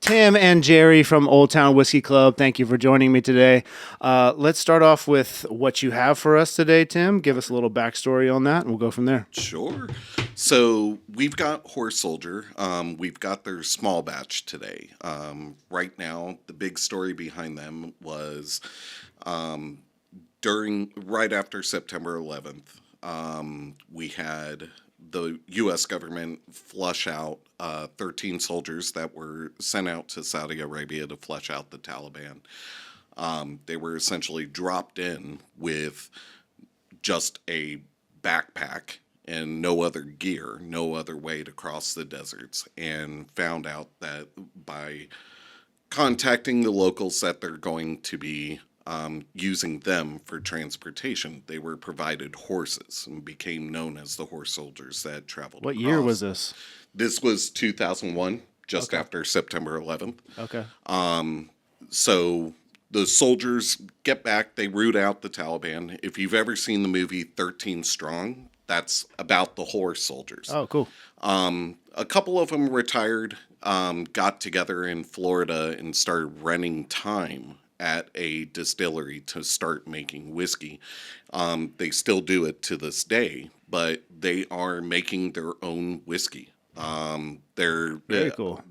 Tim and Jerry from Old Town Whiskey Club. Thank you for joining me today. Let's start off with what you have for us today, Tim. Give us a little backstory on that, and we'll go from there. Sure. So we've got Horse Soldier. We've got their small batch today. Right now, the big story behind them was right after September 11th, we had the U.S. government flush out 13 soldiers that were sent out to Saudi Arabia to flush out the Taliban. They were essentially dropped in with just a backpack and no other gear, no other way to cross the deserts, and found out that by contacting the locals that they're going to be using them for transportation, they were provided horses and became known as the horse soldiers that traveled What across. year was this? This was 2001, just after September 11th. Okay. So the soldiers get back, they root out the Taliban. If you've ever seen the movie 13 Strong, that's about the horse soldiers. Oh, cool. A couple of them retired, got together in Florida and started renting time at a distillery to start making whiskey. They still do it to this day, but they are making their own whiskey. They're Very cool.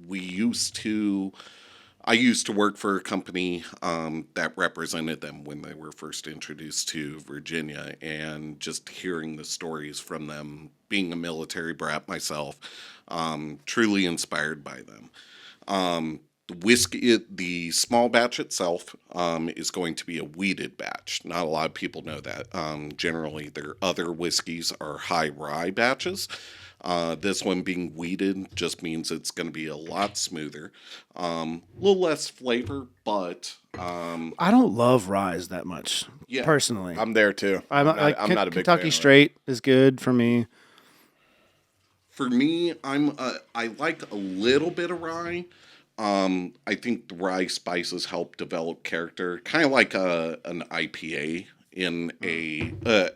I used to work for a company that represented them when they were first introduced to Virginia, and just hearing the stories from them, being a military brat myself, truly inspired by them. The whiskey, the small batch itself, is going to be a wheated batch. Not a lot of people know that. Generally, their other whiskeys are high rye batches. This one being wheated just means it's going to be a lot smoother. A little less flavor, but I don't love rye that much, personally. I'm there too. I'm not a big Kentucky fan Straight is good for me. for me, I like a little bit of rye. I think the rye spices help develop character, kind of like an IPA in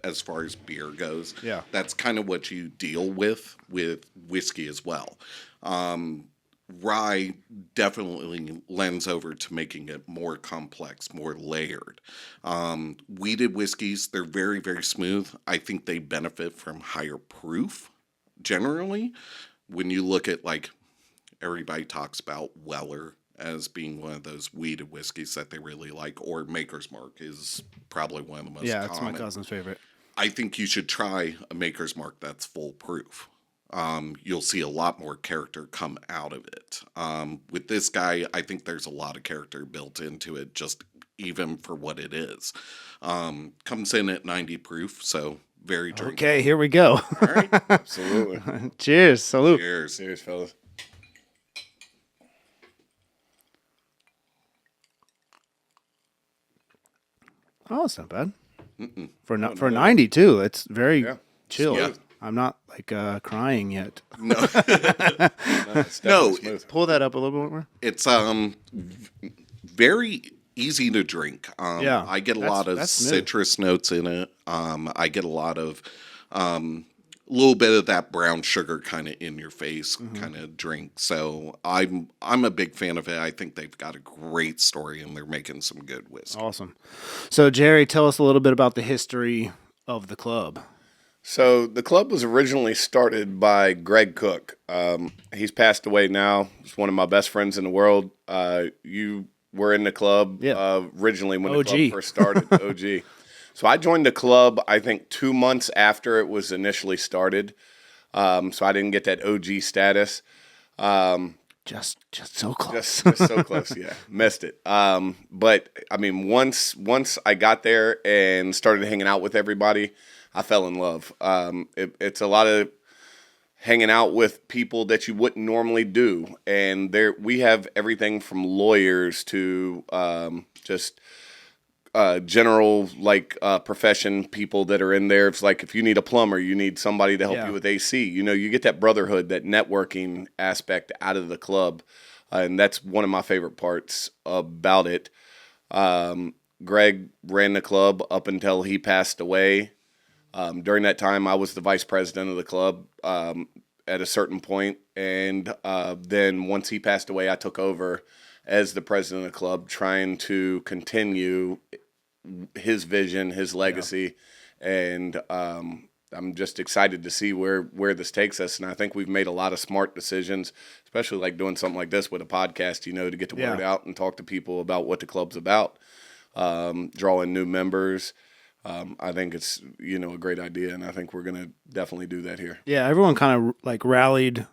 as far as beer goes. Yeah. That's kind of what you deal with whiskey as well. Rye definitely lends over to making it more complex, more layered. Wheated whiskeys, they're very, very smooth. I think they benefit from higher proof, generally. When you look at, like, everybody talks about Weller as being one of those wheated whiskeys that they really like, or Maker's Mark is probably one of the most common. Yeah, it's my cousin's favorite. I think you should try a Maker's Mark that's full proof. You'll see a lot more character come out of it. With this guy, I think there's a lot of character built into it, just even for what it is. Comes in at 90 proof, so very drinkable. Okay, here we go. All right. Absolutely. Cheers. Salute. Cheers. Cheers, fellas. Oh, it's not bad. For 90 too. It's very chill. Yeah. I'm not like crying yet. No. No. Smooth. Pull that up a little bit more. It's very easy to drink. Yeah, I get a lot of that's smooth. citrus notes in it. I get a lot of little bit of that brown sugar kind of in your face kind of drink. So I'm a big fan of it. I think they've got a great story and they're making some good whiskey. Awesome. So Jerry, tell us a little bit about the history of the club. So the club was originally started by Greg Cook. He's passed away now. He's one of my best friends in the world. You were in the club originally when the club first started. OG. So I joined the club, I think, 2 months after it was initially started. So I didn't get that OG status. Just so close. Just so close, yeah. Missed it. But, I mean, once I got there and started hanging out with everybody, I fell in love. It's a lot of hanging out with people that you wouldn't normally do. And we have everything from lawyers to just general, like, profession people that are in there. It's like if you need a plumber, you need somebody to help you with AC. You know, you get that brotherhood, that networking aspect out of the club. And that's one of my favorite parts about it. Greg ran the club up until he passed away. During that time, I was the vice president of the club. at a certain point, and then once he passed away, I took over as the president of the club, trying to continue his vision, his legacy, and I'm just excited to see where this takes us. And I think we've made a lot of smart decisions, especially like doing something like this with a podcast, to get the word out and talk to people about what the club's about, draw in new members. I think it's, a great idea, and I think we're going to definitely do that here. Yeah, everyone kind of like rallied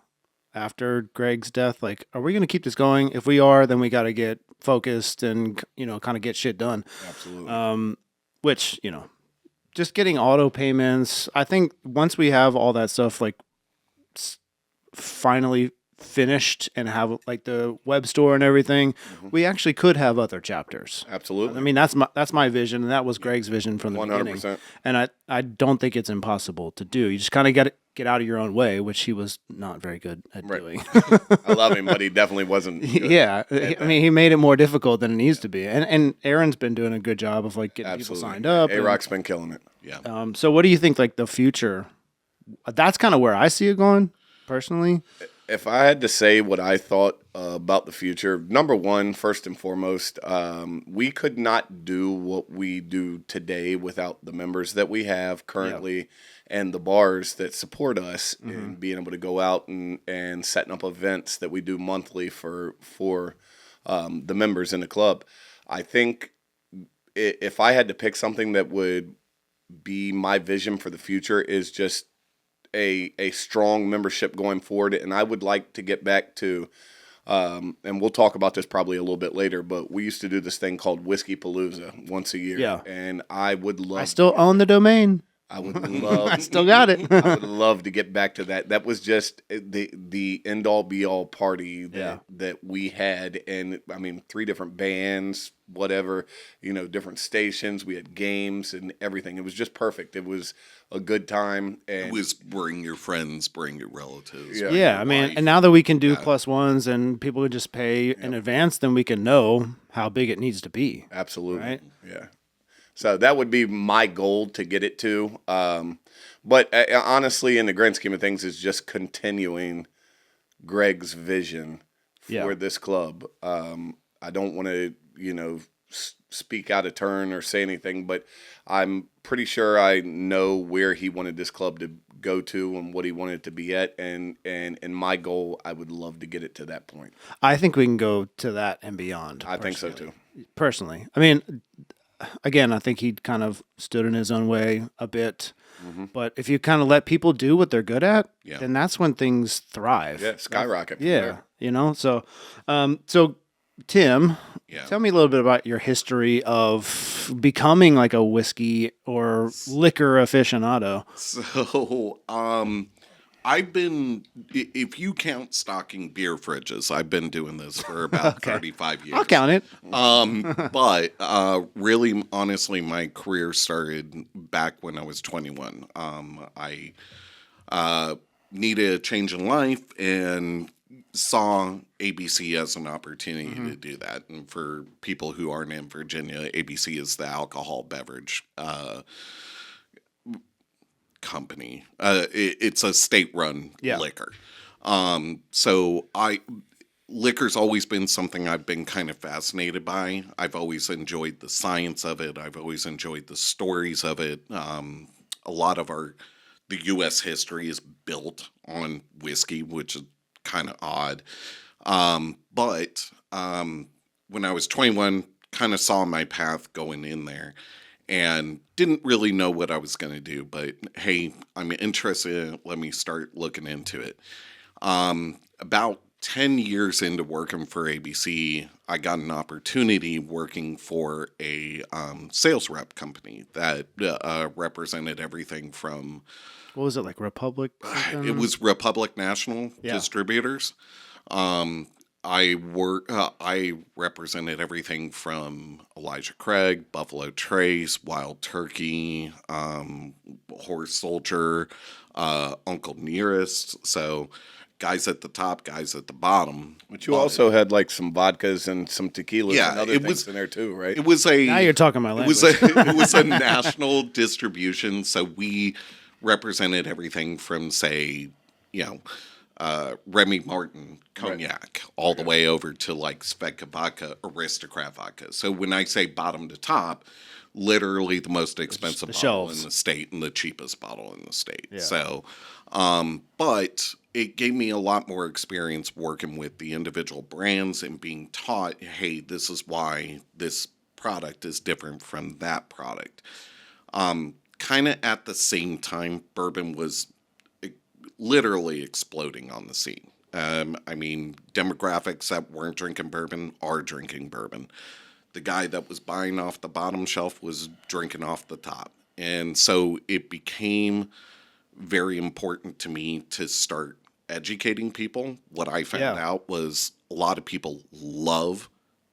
after Greg's death. Like, are we going to keep this going? If we are, then we got to get focused and, kind of get shit done. Absolutely. Which, just getting auto payments. I think once we have all that stuff like finally finished and have like the web store and everything, we actually could have other chapters. Absolutely. I mean, that's my vision, and that was Greg's vision from the 100%. beginning. And I don't think it's impossible to do. You just kind of got to get out of your own way, which he was not very good at doing. I love him, but he definitely wasn't good. Yeah, I mean, he made it more difficult than it needs to be. And Aaron's been doing a good job of like getting people signed up. A-Rock's been killing it. Yeah. So what do you think, like, the future? That's kind of where I see it going, personally. If I had to say what I thought about the future, number one, first and foremost, we could not do what we do today without the members that we have currently and the bars that support us in being able to go out and setting up events that we do monthly for the members in the club. I think if I had to pick something that would be my vision for the future is just a strong membership going forward, and I would like to get back to, and we'll talk about this probably a little bit later, but we used to do this thing called Whiskey Palooza once a year. Yeah. And I would love. I still own the domain. I would love. I still got it. I would love to get back to that. That was just the end all be all party that we had, and I mean 3 different bands, whatever, different stations. We had games and everything. It was just perfect. It was a good time. And It was bring your friends, bring your relatives. Yeah, I mean, and now that we can do +1s and people can just pay in advance, then we can know how big it needs to be. Absolutely. Right? Yeah. So that would be my goal to get it to. But honestly, in the grand scheme of things, is just continuing Greg's vision for this club. I don't want to, speak out of turn or say anything, but I'm pretty sure I know where he wanted this club to go to and what he wanted it to be at. And my goal, I would love to get it to that point. I think we can go to that and beyond. I think so too. Personally. I mean, again, I think he kind of stood in his own way a bit. But if you kind of let people do what they're good at, then that's when things thrive. Yeah, skyrocket. Yeah, So, so Tim, tell me a little bit about your history of becoming like a whiskey or liquor aficionado. So, I've been, if you count stocking beer fridges, I've been doing this for about 35 years. I'll count it. But really, honestly, my career started back when I was 21. I needed a change in life and saw ABC as an opportunity to do that. And for people who aren't in Virginia, ABC is the alcohol beverage company. It's a state-run liquor. So liquor's always been something I've been kind of fascinated by. I've always enjoyed the science of it. I've always enjoyed the stories of it. A lot of the U.S. history is built on whiskey, which is kind of odd. But when I was 21, kind of saw my path going in there. And didn't really know what I was going to do, but hey, I'm interested in it. Let me start looking into it. About 10 years into working for ABC, I got an opportunity working for a sales rep company that represented everything from... What was it, like Republic? It was Republic National Distributors. I represented everything from Elijah Craig, Buffalo Trace, Wild Turkey, Horse Soldier, Uncle Nearest. So guys at the top, guys at the bottom. But you also had like some vodkas and some tequilas and other things in there too, right? It was now you're talking my language. It was a national distribution. So we represented everything from, say, Remy Martin cognac all the way over to like Svedka vodka, Aristocrat vodka. So when I say bottom to top, literally the most expensive bottle in the state and the cheapest bottle in the state. Yeah. So, but it gave me a lot more experience working with the individual brands and being taught, hey, this is why this product is different from that product. Kind of at the same time, bourbon was literally exploding on the scene. I mean, demographics that weren't drinking bourbon are drinking bourbon. The guy that was buying off the bottom shelf was drinking off the top. And so it became very important to me to start educating people. What I found out was a lot of people love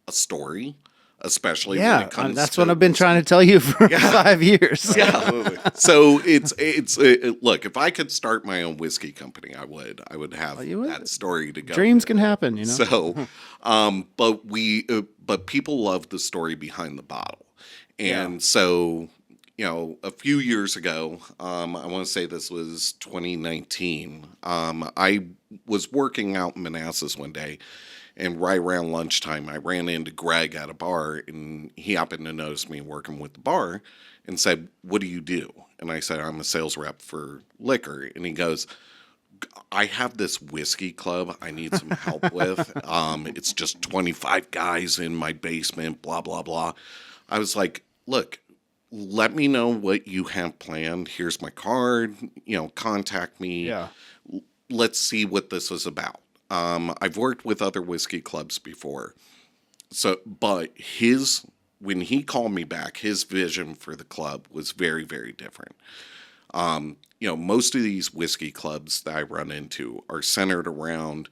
a story, especially when it comes that's what I've been trying to tell you for 5 years. Yeah. Absolutely. So it's look, if I could start my own whiskey company, I would have that story to go. Dreams can happen, you know. So, but people love the story behind the bottle. And so, a few years ago, I want to say this was 2019, I was working out in Manassas one day, and right around lunchtime, I ran into Greg at a bar, and he happened to notice me working with the bar and said, "What do you do?" And I said, "I'm a sales rep for liquor." And he goes, "I have this whiskey club I need some help with. It's just 25 guys in my basement, blah, blah, blah." I was like, "Look, let me know what you have planned. Here's my card, contact me. Yeah. Let's see what this is about." I've worked with other whiskey clubs before. But when he called me back, his vision for the club was very, very different. Most of these whiskey clubs that I run into are centered around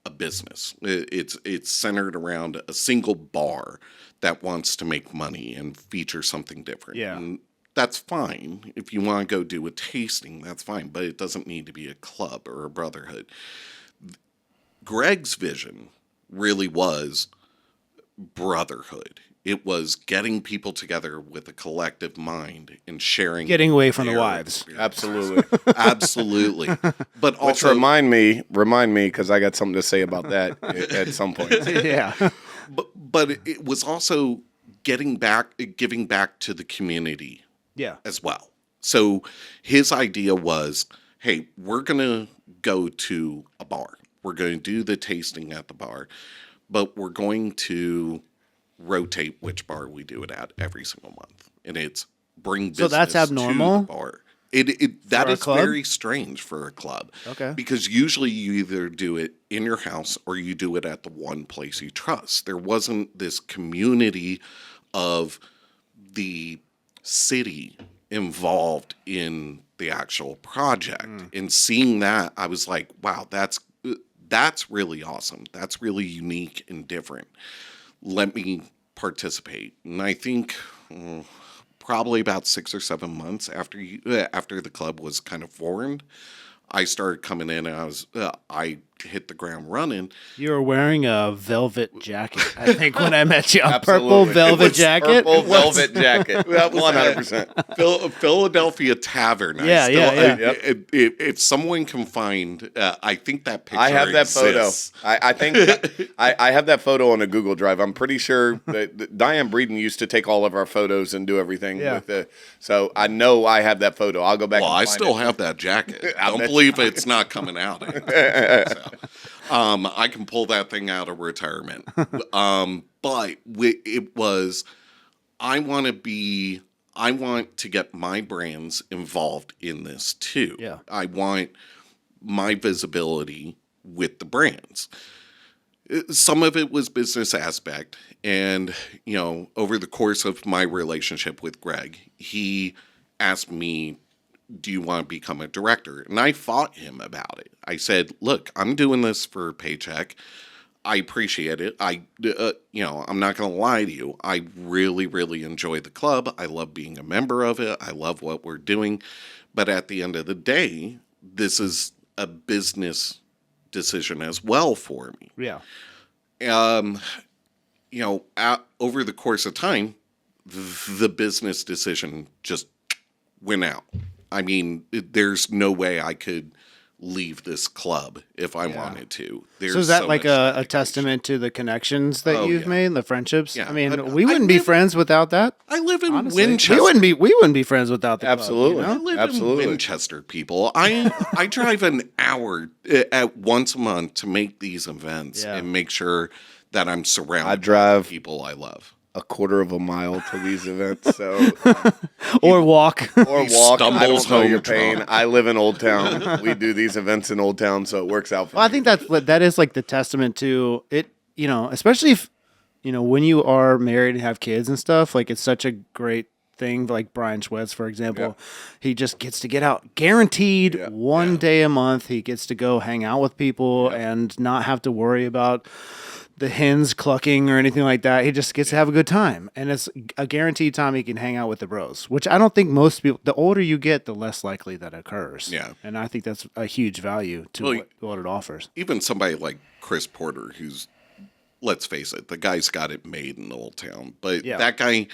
a business. It's centered around a single bar that wants to make money and feature something different. Yeah. And that's fine. If you want to go do a tasting, that's fine. But it doesn't need to be a club or a brotherhood. Greg's vision really was brotherhood. It was getting people together with a collective mind and sharing. Getting away from the wives. Absolutely. Absolutely. But also. Which remind me, because I got something to say about that at some point. Yeah. But it was also giving back to the community as well. So his idea was, hey, we're going to go to a bar. We're going to do the tasting at the bar, but we're going to rotate which bar we do it at every single month. And it's bring business so that's abnormal? To the bar. That is very strange for a club. Okay. Because usually you either do it in your house or you do it at the one place you trust. There wasn't this community of the city involved in the actual project. And seeing that, I was like, wow, that's really awesome. That's really unique and different. Let me participate. And I think probably about 6 or 7 months after the club was kind of formed, I started coming in and I hit the ground running. You were wearing a velvet jacket, I think, when I met you. A purple velvet jacket? Purple velvet jacket. That was 100%. Philadelphia Tavern. Yeah. If someone can find, I think that picture I have that exists. photo. I think I have that photo on a Google Drive. I'm pretty sure that Diane Breeden used to take all of our photos and do everything with so I know I have that photo. I'll go back and find it. I still have that jacket. Don't believe it's not coming out anymore. So. I can pull that thing out of retirement. But it was, I want to get my brands involved in this too. Yeah. I want my visibility with the brands. Some of it was business aspect. And, over the course of my relationship with Greg, he asked me, do you want to become a director? And I fought him about it. I said, look, I'm doing this for a paycheck. I appreciate it. I'm not going to lie to you. I really, really enjoy the club. I love being a member of it. I love what we're doing. But at the end of the day, this is a business decision as well for me. Yeah. Over the course of time, the business decision just went out. I mean, there's no way I could leave this club if I wanted to. So is that like a testament to the connections that you've made, the friendships? Yeah. I mean, we wouldn't be friends without that. I live in Honestly. Winchester. We wouldn't be friends without the Absolutely. club, you know? I live in Winchester, people. I drive an hour at once a month to make these events and make sure that I'm surrounded by the people I love. A quarter of a mile to these events, so or walk. I don't know home your pain. I live in Old Town. We do these events in Old Town, so it works out for me. I think that is like the testament to it, you know, especially if, you know, when you are married and have kids and stuff, like it's such a great thing. Like Brian Schwetz, for example, he just gets to get out guaranteed one day a month. He gets to go hang out with people and not have to worry about the hens clucking or anything like that. He just gets to have a good time, and it's a guaranteed time he can hang out with the bros, which I don't think most people, the older you get, the less likely that occurs. Yeah. And I think that's a huge value to what it offers. Even somebody like Chris Porter, who's, let's face it, the guy's got it made in Old Town, but that guy,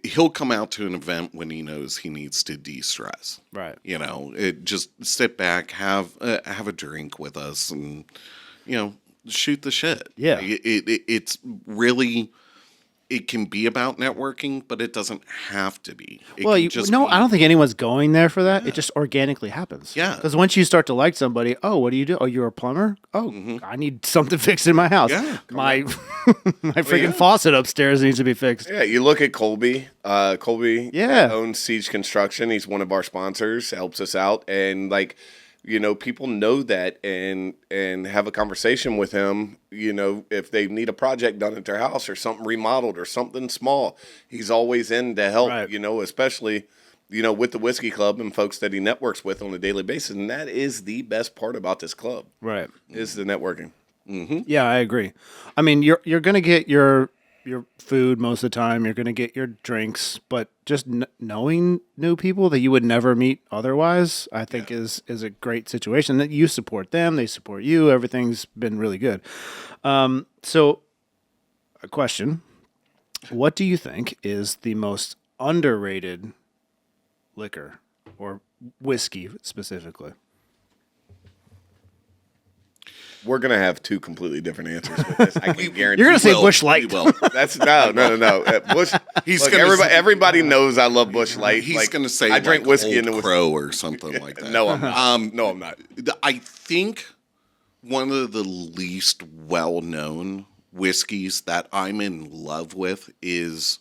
he'll come out to an event when he knows he needs to de-stress. Right. You know, just sit back, have a drink with us, and, you know, shoot the shit. Yeah. It's really, it can be about networking, but it doesn't have to be. I don't think anyone's going there for that. It just organically happens. Yeah. Because once you start to like somebody, oh, what do you do? Oh, you're a plumber? Oh, I need something fixed in my house. Yeah. My freaking faucet upstairs needs to be fixed. Yeah, you look at Colby. Colby owns Siege Construction. He's one of our sponsors, helps us out. And like, you know, people know that and have a conversation with him, you know, if they need a project done at their house or something remodeled or something small. He's always in to help, you know, especially, you know, with the Whiskey Club and folks that he networks with on a daily basis. And that is the best part about this club. Right. Is the networking. Mm-hmm. Yeah, I agree. I mean, you're going to get your food most of the time. You're going to get your drinks, but just knowing new people that you would never meet otherwise, I think is a great situation. That you support them, they support you. Everything's been really good. So, a question: what do you think is the most underrated liquor or whiskey specifically? We're gonna have two completely different answers with this. I can guarantee. You're gonna say Busch Light. That's no. Busch. Everybody knows I love Busch Light. He's gonna say I drink whiskey in the Crow or something like that. No, I'm not. No, I'm not. I think one of the least well-known whiskeys that I'm in love with is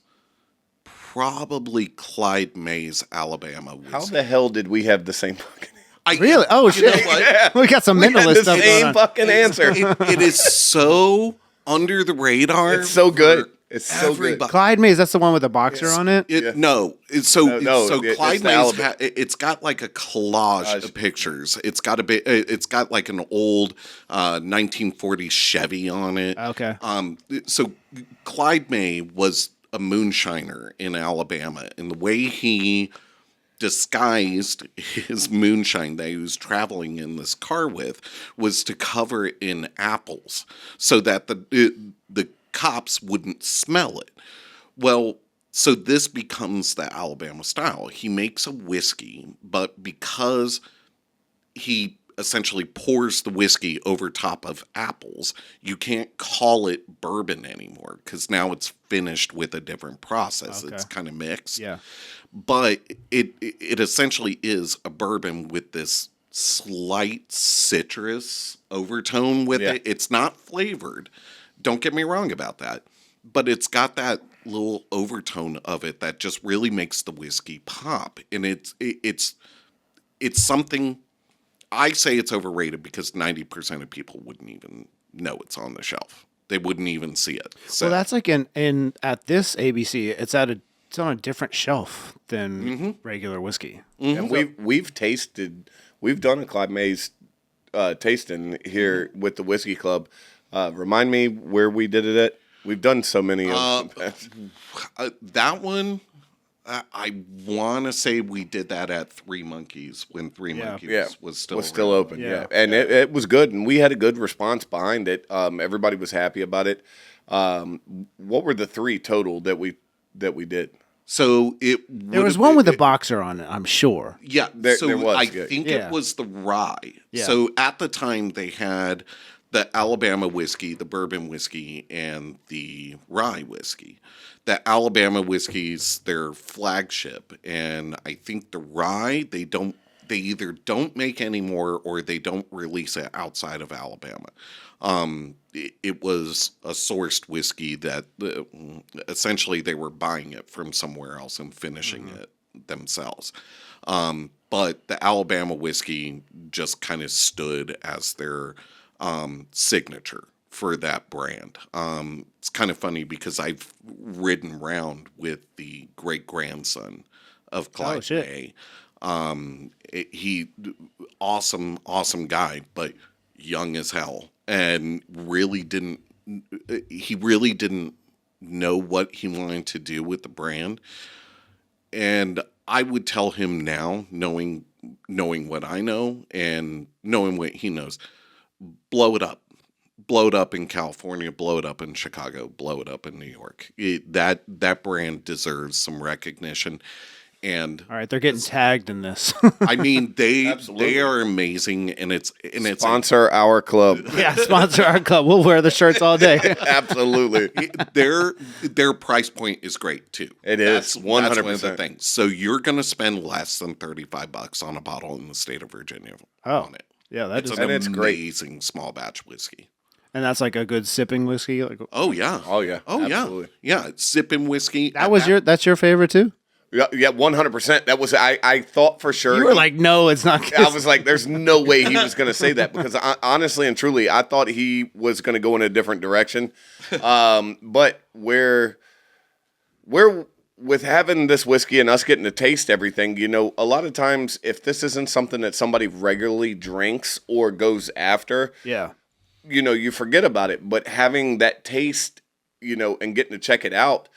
probably Clyde May's Alabama whiskey. How the hell did we have the same fucking? Really? Oh, shit. We got some mentalist stuff going on. Same fucking answer. It is so under the radar. It's so good. It's so good. Clyde Mays, that's the one with the boxer on it? No. So Clyde Mays, it's got like a collage of pictures. It's got like an old 1940 Chevy on it. Okay. So Clyde May was a moonshiner in Alabama, and the way he disguised his moonshine that he was traveling in this car with was to cover it in apples so that the cops wouldn't smell it. Well, so this becomes the Alabama style. He makes a whiskey, but because he essentially pours the whiskey over top of apples, you can't call it bourbon anymore because now it's finished with a different process. Okay. It's kind of mixed. Yeah. But it essentially is a bourbon with this slight citrus overtone with it. It's not flavored. Don't get me wrong about that. But it's got that little overtone of it that just really makes the whiskey pop. And it's something, I say it's overrated because 90% of people wouldn't even know it's on the shelf. They wouldn't even see it. So. Well, that's like in at this ABC, it's on a different shelf than regular whiskey. Mm-hmm. And we've done a Clyde Mays tasting here with the Whiskey Club. Remind me where we did it at. We've done so many of them. That one, I want to say we did that at Three Monkeys when Three Monkeys was still open. Yeah. And it was good, and we had a good response behind it. Everybody was happy about it. What were the three total that we did? So There was one with a boxer on it, I'm sure. Yeah, There was, I yeah. think Yeah. it was the rye. Yeah. So at the time they had the Alabama whiskey, the bourbon whiskey, and the rye whiskey. The Alabama whiskey's their flagship, and I think the rye they either don't make anymore or they don't release it outside of Alabama. It was a sourced whiskey that essentially they were buying it from somewhere else and finishing it themselves. But the Alabama whiskey just kind of stood as their signature for that brand. It's kind of funny because I've ridden around with the great grandson of Clyde shit. May. He awesome guy, but young as hell, and he really didn't know what he wanted to do with the brand. And I would tell him now, knowing what I know and knowing what he knows, blow it up. Blow it up in California, blow it up in Chicago, blow it up in New York. That brand deserves some recognition. And All right, they're getting tagged in this. I mean, they Absolutely. are amazing, and it's Sponsor our club. Yeah, sponsor our club. We'll wear the shirts all day. Absolutely. their price point is great too. It is, That's one of the 100%. things. So you're going to spend less than $35 on a bottle in the state of Virginia on it. Yeah, that It's is, an it's great. amazing small batch whiskey. and that's like a good sipping whiskey. Like, Oh yeah. Oh, yeah. Oh Absolutely. yeah. Yeah. Sipping whiskey. that's your favorite too? Yeah, 100%. That was I thought for sure. You were like, no, it's not good. I was like, there's no way he was going to say that because honestly and truly, I thought he was going to go in a different direction. But we're with having this whiskey and us getting to taste everything, you know, a lot of times if this isn't something that somebody regularly drinks or goes after, Yeah. you know, you forget about it. But having that taste, you know, and getting to check it out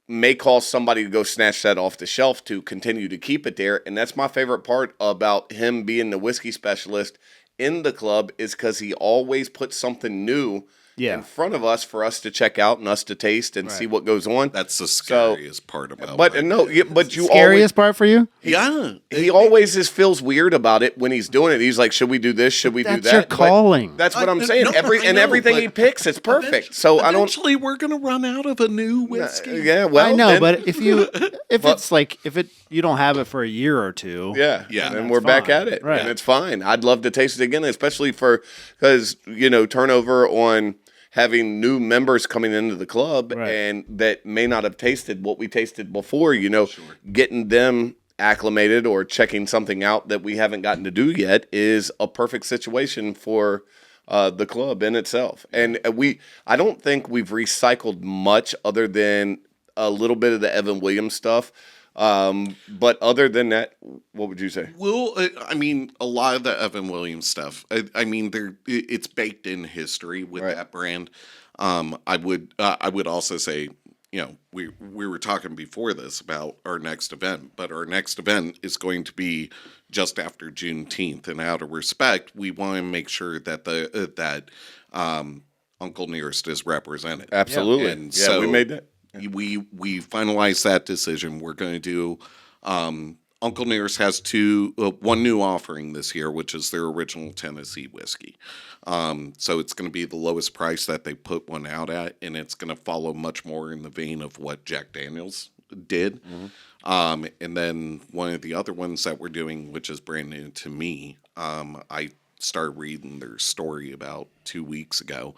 may cause somebody to go snatch that off the shelf to continue to keep it there. And that's my favorite part about him being the whiskey specialist in the club is because he always puts something new in front of us for us to check out and us to taste and see what goes on. That's the scariest part about But it. no, but you Scariest part for you? Yeah. he always just feels weird about it when he's doing it. He's like, "Should we do this? Should we do That's that?" your But calling. that's what I'm No, saying. I know, Everything but he picks, it's perfect. So I don't. Eventually, we're going to run out of a new whiskey. Yeah, well, I know, then- but if you don't have it for a year or two. Yeah, Yeah. and That's we're back fine. at it, Right. and it's fine. I'd love to taste it again, especially because you know turnover on having new members coming into the club Right. and that may not have tasted what we tasted before. You know, getting them acclimated or checking something out that we haven't gotten to do yet is a perfect situation for the club in itself. And I don't think we've recycled much other than a little bit of the Evan Williams stuff. But other than that, what would you say? Well, I mean, a lot of the Evan Williams stuff. I mean, it's baked in history with Right. that brand. I would also say, you know, we were talking before this about our next event, but our next event is going to be just after Juneteenth, and out of respect, we want to make sure that that Uncle Nearest is represented. Absolutely. And yeah, so we made that. We finalized that decision. We're going to do. Uncle Nearest has one new offering this year, which is their original Tennessee whiskey. So it's going to be the lowest price that they put one out at, and it's going to follow much more in the vein of what Jack Daniels did. And then one of the other ones that we're doing, which is brand new to me, I started reading their story about 2 weeks ago,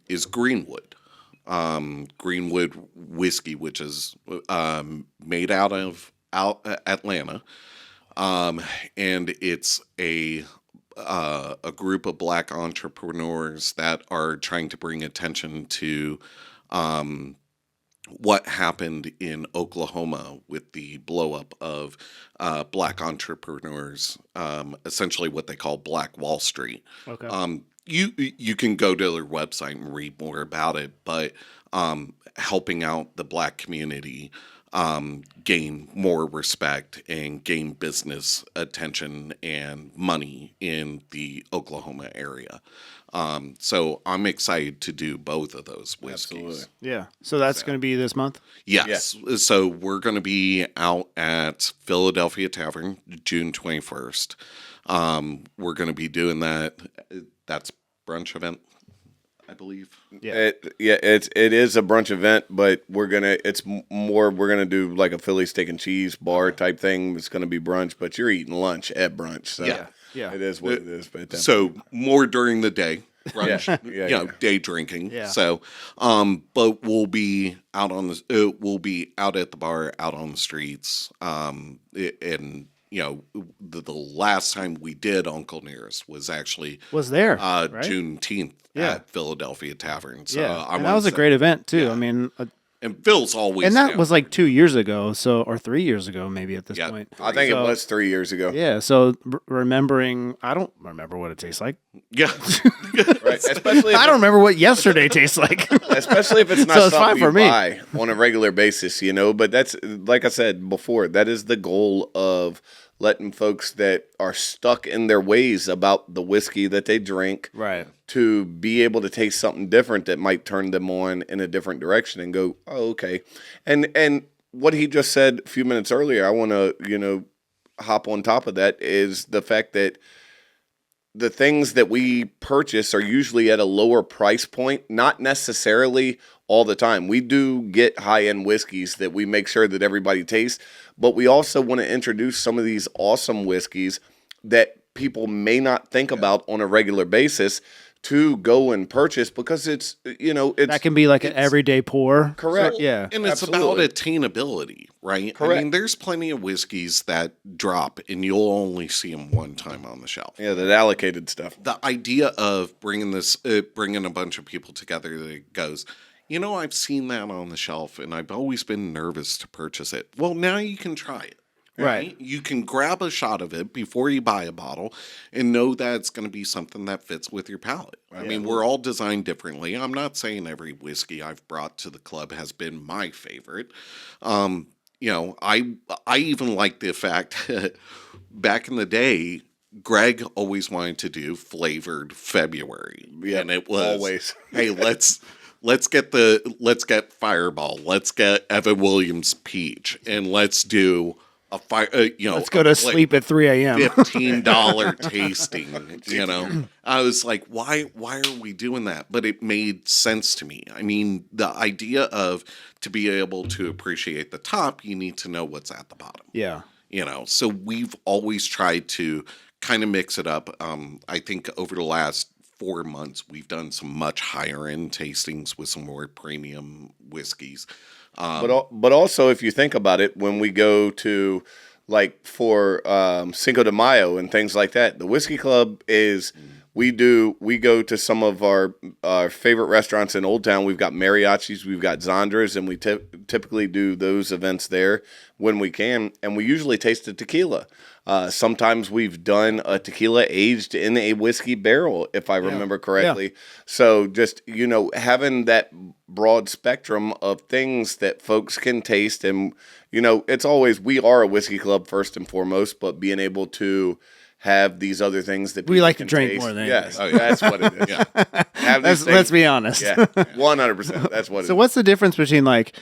is Greenwood. Greenwood whiskey, which is made out of Atlanta, and it's a group of black entrepreneurs that are trying to bring attention to what happened in Oklahoma with the blow up of black entrepreneurs, essentially what they call Black Wall Street. Okay. You can go to their website and read more about it, but helping out the black community gain more respect and gain business attention and money in the Oklahoma area. So I'm excited to do both of those whiskeys. Absolutely. Yeah. So that's going to be this month? Yes. So we're going to be out at Philadelphia Tavern June 21st. We're going to be doing that. That's brunch event, I believe. Yeah. It is a brunch event, but we're gonna do like a Philly steak and cheese bar type thing. It's gonna be brunch, but you're eating lunch at brunch. So Yeah. it is what it is. But So more during the day, brunch, Yeah. day drinking. Yeah. So, but we'll be out we'll be out at the bar, out on the streets. And the last time we did Uncle Nearest was actually there, right? Juneteenth at Philadelphia Tavern. So and that was a great event too. Yeah. I mean, and Phil's always and that down. was like 2 years ago, or 3 years ago, maybe at this point. I think it was 3 years ago. Yeah. So remembering, I don't remember what it tastes like. Yeah. Right. Especially I don't remember what yesterday tastes like. Especially if it's not So it's something fine for you me. buy on a regular basis, But that's, like I said before, that is the goal of letting folks that are stuck in their ways about the whiskey that they drink, Right. to be able to taste something different that might turn them on in a different direction and go, oh, okay. And what he just said a few minutes earlier, I want to, hop on top of that, is the fact that the things that we purchase are usually at a lower price point, not necessarily all the time. We do get high-end whiskeys that we make sure that everybody tastes, but we also want to introduce some of these awesome whiskeys that people may not think about on a regular basis to go and purchase, because it's That can be like an everyday pour. Correct. So, yeah. And it's Absolutely. about attainability, right? Correct. I mean, there's plenty of whiskeys that drop and you'll only see them one time on the shelf. Yeah, that allocated stuff. The idea of bringing a bunch of people together that goes, I've seen that on the shelf and I've always been nervous to purchase it. Well, now you can try it. Right. You can grab a shot of it before you buy a bottle and know that it's going to be something that fits with your palate. I mean, we're all designed differently. I'm not saying every whiskey I've brought to the club has been my favorite. I even like the fact back in the day, Greg always wanted to do flavored February. Yeah, and it was always. Hey, let's get Fireball, let's get Evan Williams Peach, and let's do a fire. Let's go to sleep at 3 a.m. $15 tasting. I was like, why are we doing that? But it made sense to me. I mean, the idea of, to be able to appreciate the top, you need to know what's at the bottom. Yeah. So we've always tried to kind of mix it up. I think over the last 4 months, we've done some much higher end tastings with some more premium whiskeys. But also, if you think about it, when we go to, like, for Cinco de Mayo and things like that, the Whiskey Club is, we go to some of our favorite restaurants in Old Town. We've got mariachis, we've got Zandras, and we typically do those events there when we can, and we usually taste the tequila. Sometimes we've done a tequila aged in a whiskey barrel, if I remember correctly. Yeah. So just, having that broad spectrum of things that folks can taste. And, it's always, we are a whiskey club first and foremost, but being able to have these other things that We like to can drink taste. more than Yes, anything. that's what it is. Have these Let's things- be honest. Yeah, 100%. That's what it So is. what's the difference between like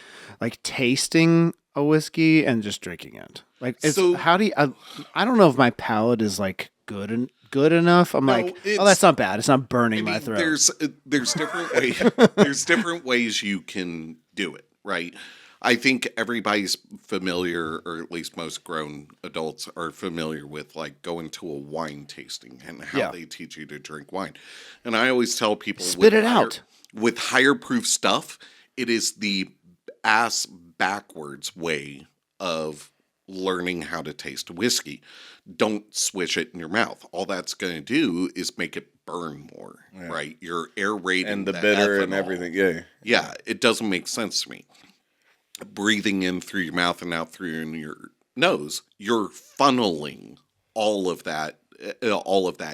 tasting a whiskey and just drinking it? Like, how do you? I don't know if my palate is like good enough. I'm like, oh, that's not bad. It's not burning my throat. There's different ways. There's different ways you can do it, right? I think everybody's familiar, or at least most grown adults are familiar with, like, going to a wine tasting and how they teach you to drink wine. And I always tell people, Spit it out. With higher proof stuff, it is the ass backwards way of learning how to taste whiskey. Don't swish it in your mouth. All that's going to do is make it burn more, right? You're aerating And the bitter and ethanol. everything. Yeah. Yeah, it doesn't make sense to me. Breathing in through your mouth and out through your nose, you're funneling all of that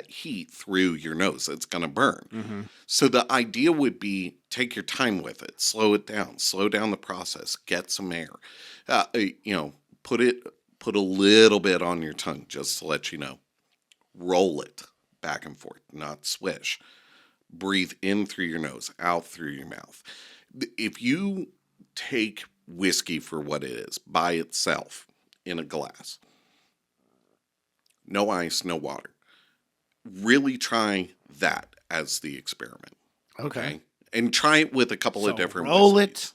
heat through your nose. It's going to burn. Mm-hmm. So the idea would be, take your time with it, slow down the process, get some air. Put a little bit on your tongue just to let you know. Roll it back and forth, not swish. breathe in through your nose, out through your mouth. If you take whiskey for what it is by itself in a glass, no ice, no water, really try that as the experiment. Okay. And try it with a couple of different roll whiskeys.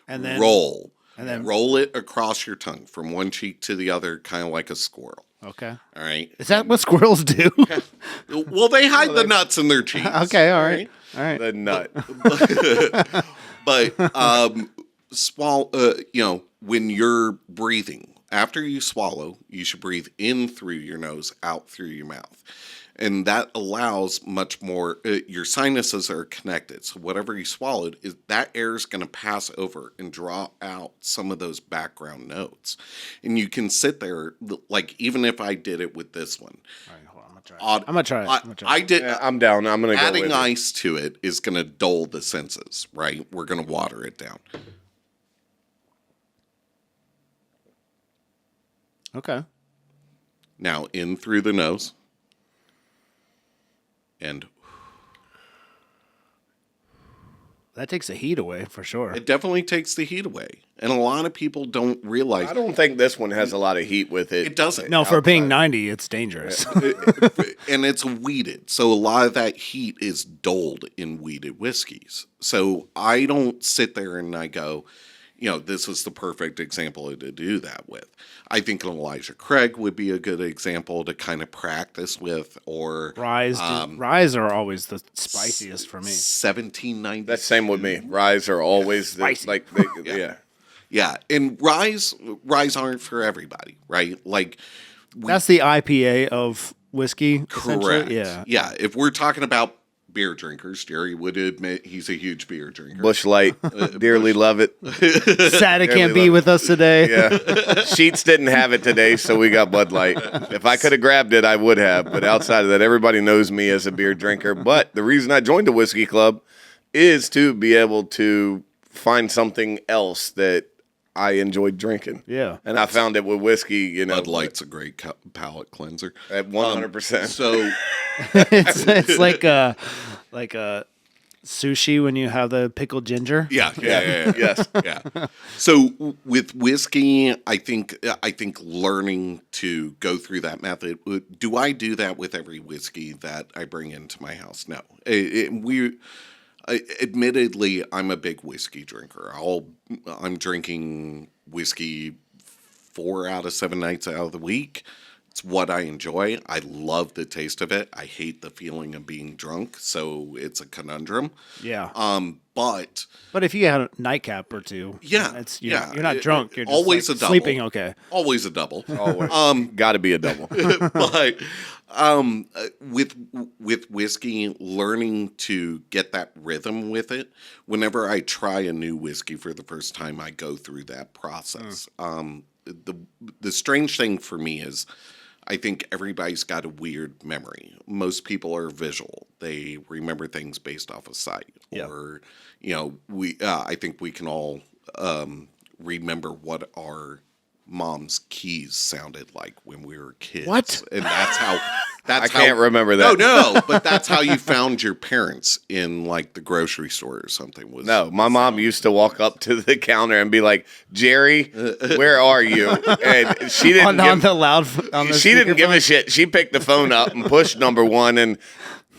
and then roll. and then roll it across your tongue from one cheek to the other, kind of like a squirrel. Okay. All right. Is that what squirrels do? Well, they hide the nuts in their cheeks. Okay, all right. All right. The nut. But swallow. When you're breathing, after you swallow, you should breathe in through your nose, out through your mouth. And that allows much more, your sinuses are connected. So whatever you swallowed, that air is going to pass over and draw out some of those background notes. And you can sit there, like even if I did it with this one. All right, hold on, I'm gonna try it. I did. Yeah, I'm down. I'm going to go with Adding it. ice to it is going to dull the senses, right? We're going to water it down. Okay. Now in through the nose. And That takes the heat away for sure. it definitely takes the heat away. And a lot of people don't realize I don't think this one has a lot of heat with it. it doesn't. No, for being 90, it's dangerous. And it's weeded. So a lot of that heat is dulled in weeded whiskeys. So I don't sit there and I go, this is the perfect example to do that with. I think an Elijah Craig would be a good example to kind of practice with, or Ryes are always the spiciest for me. 1790. That's same with me. Ryes are always Spicy. yeah. Yeah, and ryes aren't for everybody, right? Like That's the IPA of whiskey. correct. essentially. Yeah. Yeah. If we're talking about beer drinkers, Jerry would admit he's a huge beer drinker. Bush Light. Dearly love it. Sad it can't love be it. with us today. Yeah. Sheets didn't have it today, so we got Bud Light. If I could have grabbed it, I would have. But outside of that, everybody knows me as a beer drinker. But the reason I joined the whiskey club is to be able to find something else that I enjoyed drinking. Yeah. And I found it with whiskey, Bud Light's a great palate cleanser. at 100%. So it's like a sushi when you have the pickled ginger. yeah. Yes. Yeah. So with whiskey, I think learning to go through that method. Do I do that with every whiskey that I bring into my house? No. Admittedly, I'm a big whiskey drinker. I'm drinking whiskey 4 out of 7 nights out of the week. It's what I enjoy. I love the taste of it. I hate the feeling of being drunk, so it's a conundrum. Yeah. But But if you had a nightcap or two, you're not drunk. You're just always like a double. sleeping okay. Always a double. Always. Got to be a double. But with whiskey, learning to get that rhythm with it. Whenever I try a new whiskey for the first time, I go through that process. The strange thing for me is, I think everybody's got a weird memory. Most people are visual; they remember things based off of sight, or I think we can all remember what our mom's keys sounded like when we were kids. What? And that's how. I can't remember that. No, but that's how you found your parents in like the grocery store or something. No, my mom used to walk up to the counter and be like, "Jerry, where are you?" And she didn't she didn't give a shit. She picked the phone up and pushed number 1 and,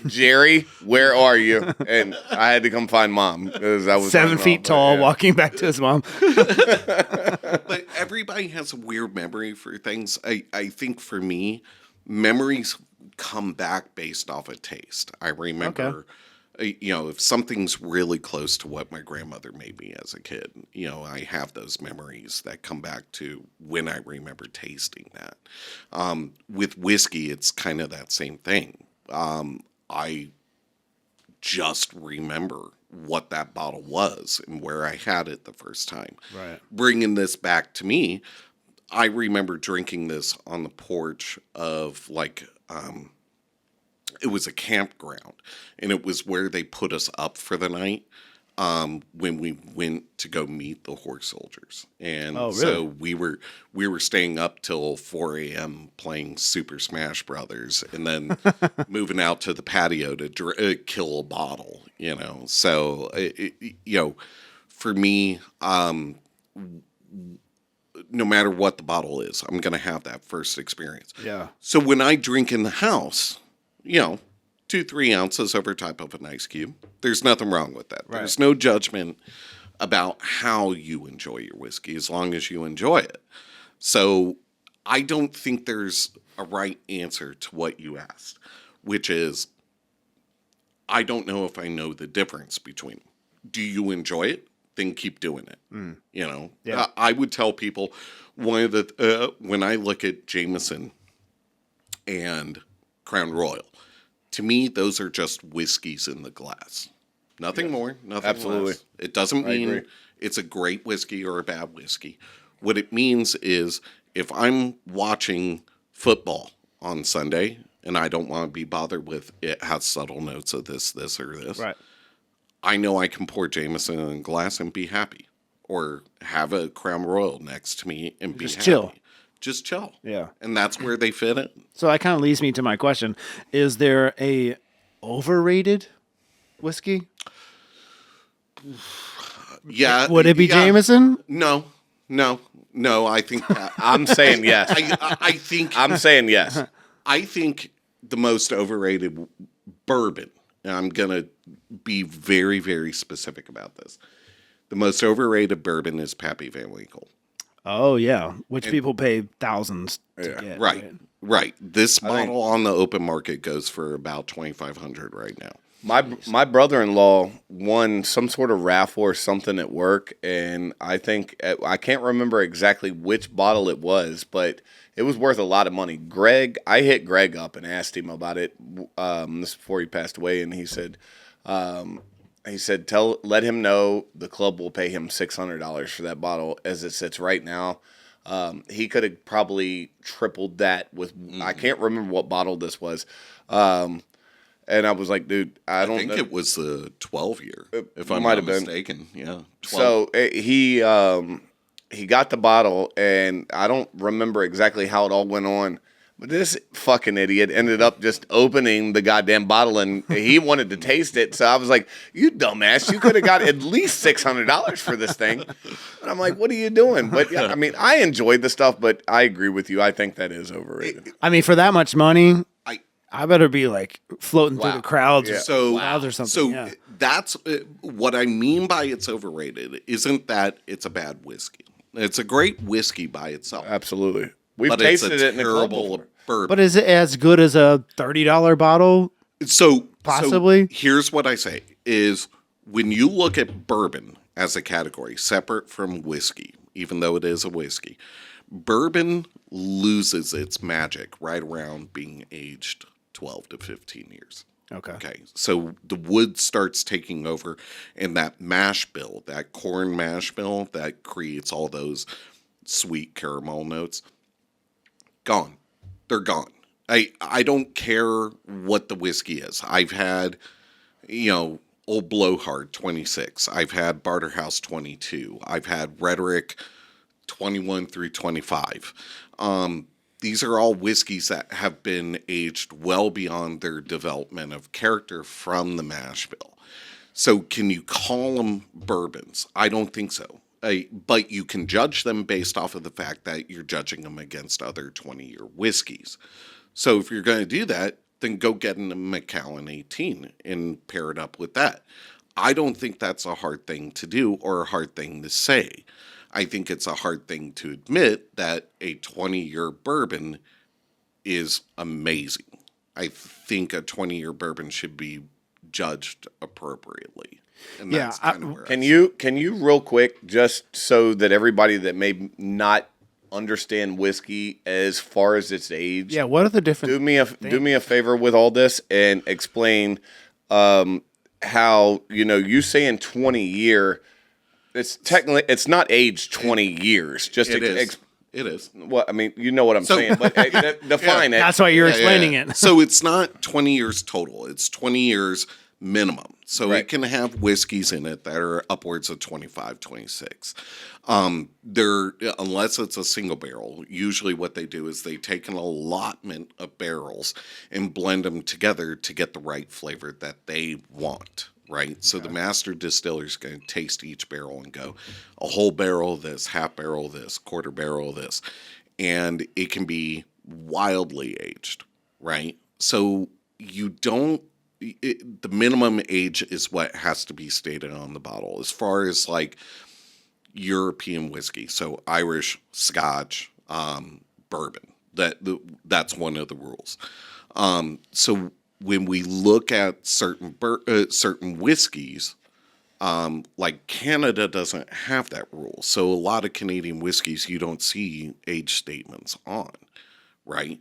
"Jerry, where are you?" And I had to come find Mom because I was 7 feet tall, yeah. walking back to his mom. But everybody has a weird memory for things. I think for me, memories come back based off of taste. I remember, if something's really close to what my grandmother made me as a kid, I have those memories that come back to when I remember tasting that. With whiskey, it's kind of that same thing. I just remember what that bottle was and where I had it the first time. Right. Bringing this back to me, I remember drinking this on the porch of it was a campground, and it was where they put us up for the night. when we went to go meet the horse soldiers. And Oh, really? so we were staying up till 4 a.m. playing Super Smash Brothers, and then moving out to the patio to kill a bottle, you know. So, for me, no matter what the bottle is, I'm going to have that first experience. Yeah. So when I drink in the house, 2-3 ounces over top of an ice cube, there's nothing wrong with that. Right. There's no judgment about how you enjoy your whiskey as long as you enjoy it. So I don't think there's a right answer to what you asked, which is, I don't know if I know the difference between them. Do you enjoy it? Then keep doing it. Yeah. I would tell people one of the when I look at Jameson and Crown Royal, to me those are just whiskeys in the glass. Nothing more, nothing Absolutely. less. It doesn't mean agree. it's a great whiskey or a bad whiskey. What it means is if I'm watching football on Sunday and I don't want to be bothered with it has subtle notes of this, or this. Right. I know I can pour Jameson in a glass and be happy, or have a Crown Royal next to me and be happy. chill. Just chill. Yeah. And that's where they fit in. So that kind of leads me to my question: is there a overrated whiskey? Yeah. Would it be Jameson? No. I think I'm saying yes. I think I'm saying yes. I think the most overrated bourbon, and I'm gonna be very, very specific about this. The most overrated bourbon is Pappy Van Winkle. Oh yeah, which people pay thousands to get. Right. This bottle on the open market goes for about $2,500 right now. My brother-in-law won some sort of raffle or something at work, and I think I can't remember exactly which bottle it was, but it was worth a lot of money. I hit Greg up and asked him about it. This is before he passed away, and he said, let him know the club will pay him $600 for that bottle as it sits right now. He could have probably tripled that with. I can't remember what bottle this was. And I was like, dude, I don't think know. it was the 12-year, if I'm might not have been. mistaken. Yeah. 12. So he got the bottle, and I don't remember exactly how it all went on. But this fucking idiot ended up just opening the goddamn bottle, and he wanted to taste it. So I was like, you dumbass, you could have got at least $600 for this thing. And I'm like, what are you doing? But yeah, I mean, I enjoyed the stuff, but I agree with you. I think that is overrated. I mean, for that much money, I better be like floating through the crowds, crowds or something. So yeah. that's what I mean by it's overrated. Isn't that it's a bad whiskey? It's a great whiskey by itself. Absolutely. We've But tasted it's a it in a club terrible before. bourbon. But is it as good as a $30 bottle? So Possibly. Here's what I say is when you look at bourbon as a category separate from whiskey, even though it is a whiskey, bourbon loses its magic right around being aged 12 to 15 years. Okay. So the wood starts taking over, and that mash bill, that corn mash bill that creates all those sweet caramel notes, gone. They're gone. I don't care what the whiskey is. I've had, Old Blowhard 26. I've had Barterhouse 22. I've had Rhetoric 21 through 25. These are all whiskeys that have been aged well beyond their development of character from the mash bill. So can you call them bourbons? I don't think so. But you can judge them based off of the fact that you're judging them against other 20-year whiskeys. So if you're going to do that, then go get a Macallan 18 and pair it up with that. I don't think that's a hard thing to do or a hard thing to say. I think it's a hard thing to admit that a 20-year bourbon is amazing. I think a 20-year bourbon should be judged appropriately. And that's kind of where Can you real quick, just so that everybody that may not understand whiskey as far as its age, what are the different? do me a favor with all this and explain how you saying 20-year. It's technically it's not aged 20 years. Just it is. It is. Well, I mean, you know what I'm saying, but define it. That's why you're explaining it. So it's not 20 years total. It's 20 years minimum. So Right. it can have whiskeys in it that are upwards of 25, 26. Unless it's a single barrel, usually what they do is they take an allotment of barrels and blend them together to get the right flavor that they want. Right. So the master distiller is going to taste each barrel and go, a whole barrel of this, half barrel of this, quarter barrel of this. And it can be wildly aged. Right. So the minimum age is what has to be stated on the bottle as far as like European whiskey. So Irish, Scotch, bourbon. That's one of the rules. So when we look at certain whiskeys, like Canada doesn't have that rule. So a lot of Canadian whiskeys you don't see age statements on, right?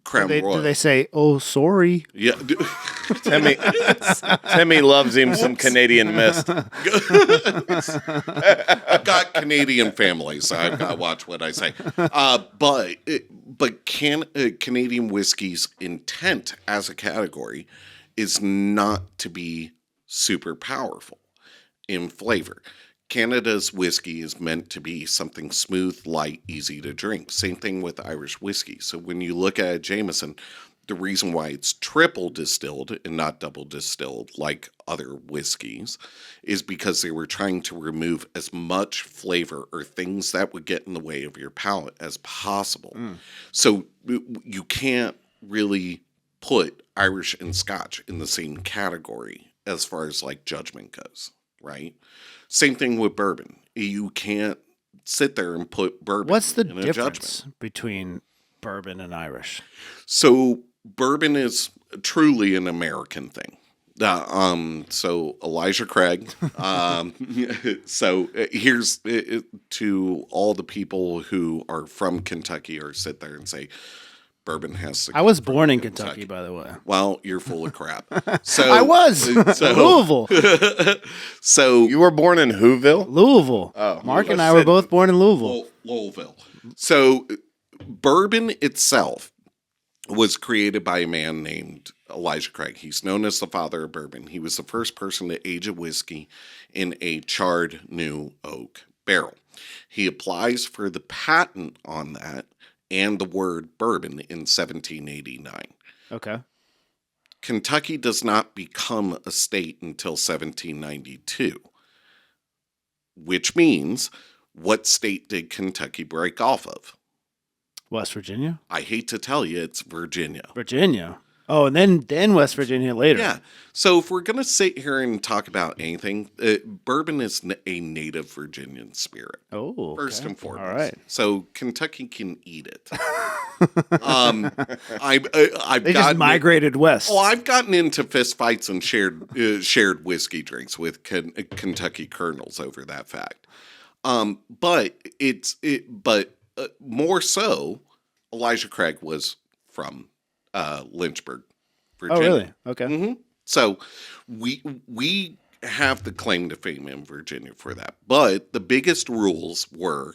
Crown Royal. Do they say, "Oh, sorry"? Yeah. Timmy loves him some Canadian mist. I've got Canadian family, so I've got to watch what I say. But Canadian whiskey's intent as a category is not to be super powerful in flavor. Canada's whiskey is meant to be something smooth, light, easy to drink. Same thing with Irish whiskey. So when you look at a Jameson, the reason why it's triple distilled and not double distilled like other whiskeys is because they were trying to remove as much flavor or things that would get in the way of your palate as possible. So you can't really put Irish and Scotch in the same category as far as like judgment goes, right? Same thing with bourbon. You can't sit there and put bourbon What's the in a difference judgment. between bourbon and Irish? So bourbon is truly an American thing. So Elijah Craig. So here's to all the people who are from Kentucky or sit there and say bourbon has to. I was born in Kentucky, by the way. Well, you're full of crap. So I was Louisville. So You were born in Whoville? Louisville. Oh. Mark and I were both born in Louisville. Louisville. So bourbon itself was created by a man named Elijah Craig. He's known as the father of bourbon. He was the first person to age a whiskey in a charred new oak barrel. He applies for the patent on that and the word bourbon in 1789. Okay. Kentucky does not become a state until 1792, which means what state did Kentucky break off of? West Virginia? I hate to tell you, it's Virginia. Virginia. Oh, and then West Virginia later. Yeah. So if we're going to sit here and talk about anything, bourbon is a native Virginian spirit. Oh, okay. First and foremost. All right. So Kentucky can eat it. I've They just migrated west. Oh, I've gotten into fistfights and shared whiskey drinks with Kentucky colonels over that fact. But more so, Elijah Craig was from Lynchburg, Virginia. Oh, really? Okay. Mm-hmm. So we have the claim to fame in Virginia for that. But the biggest rules were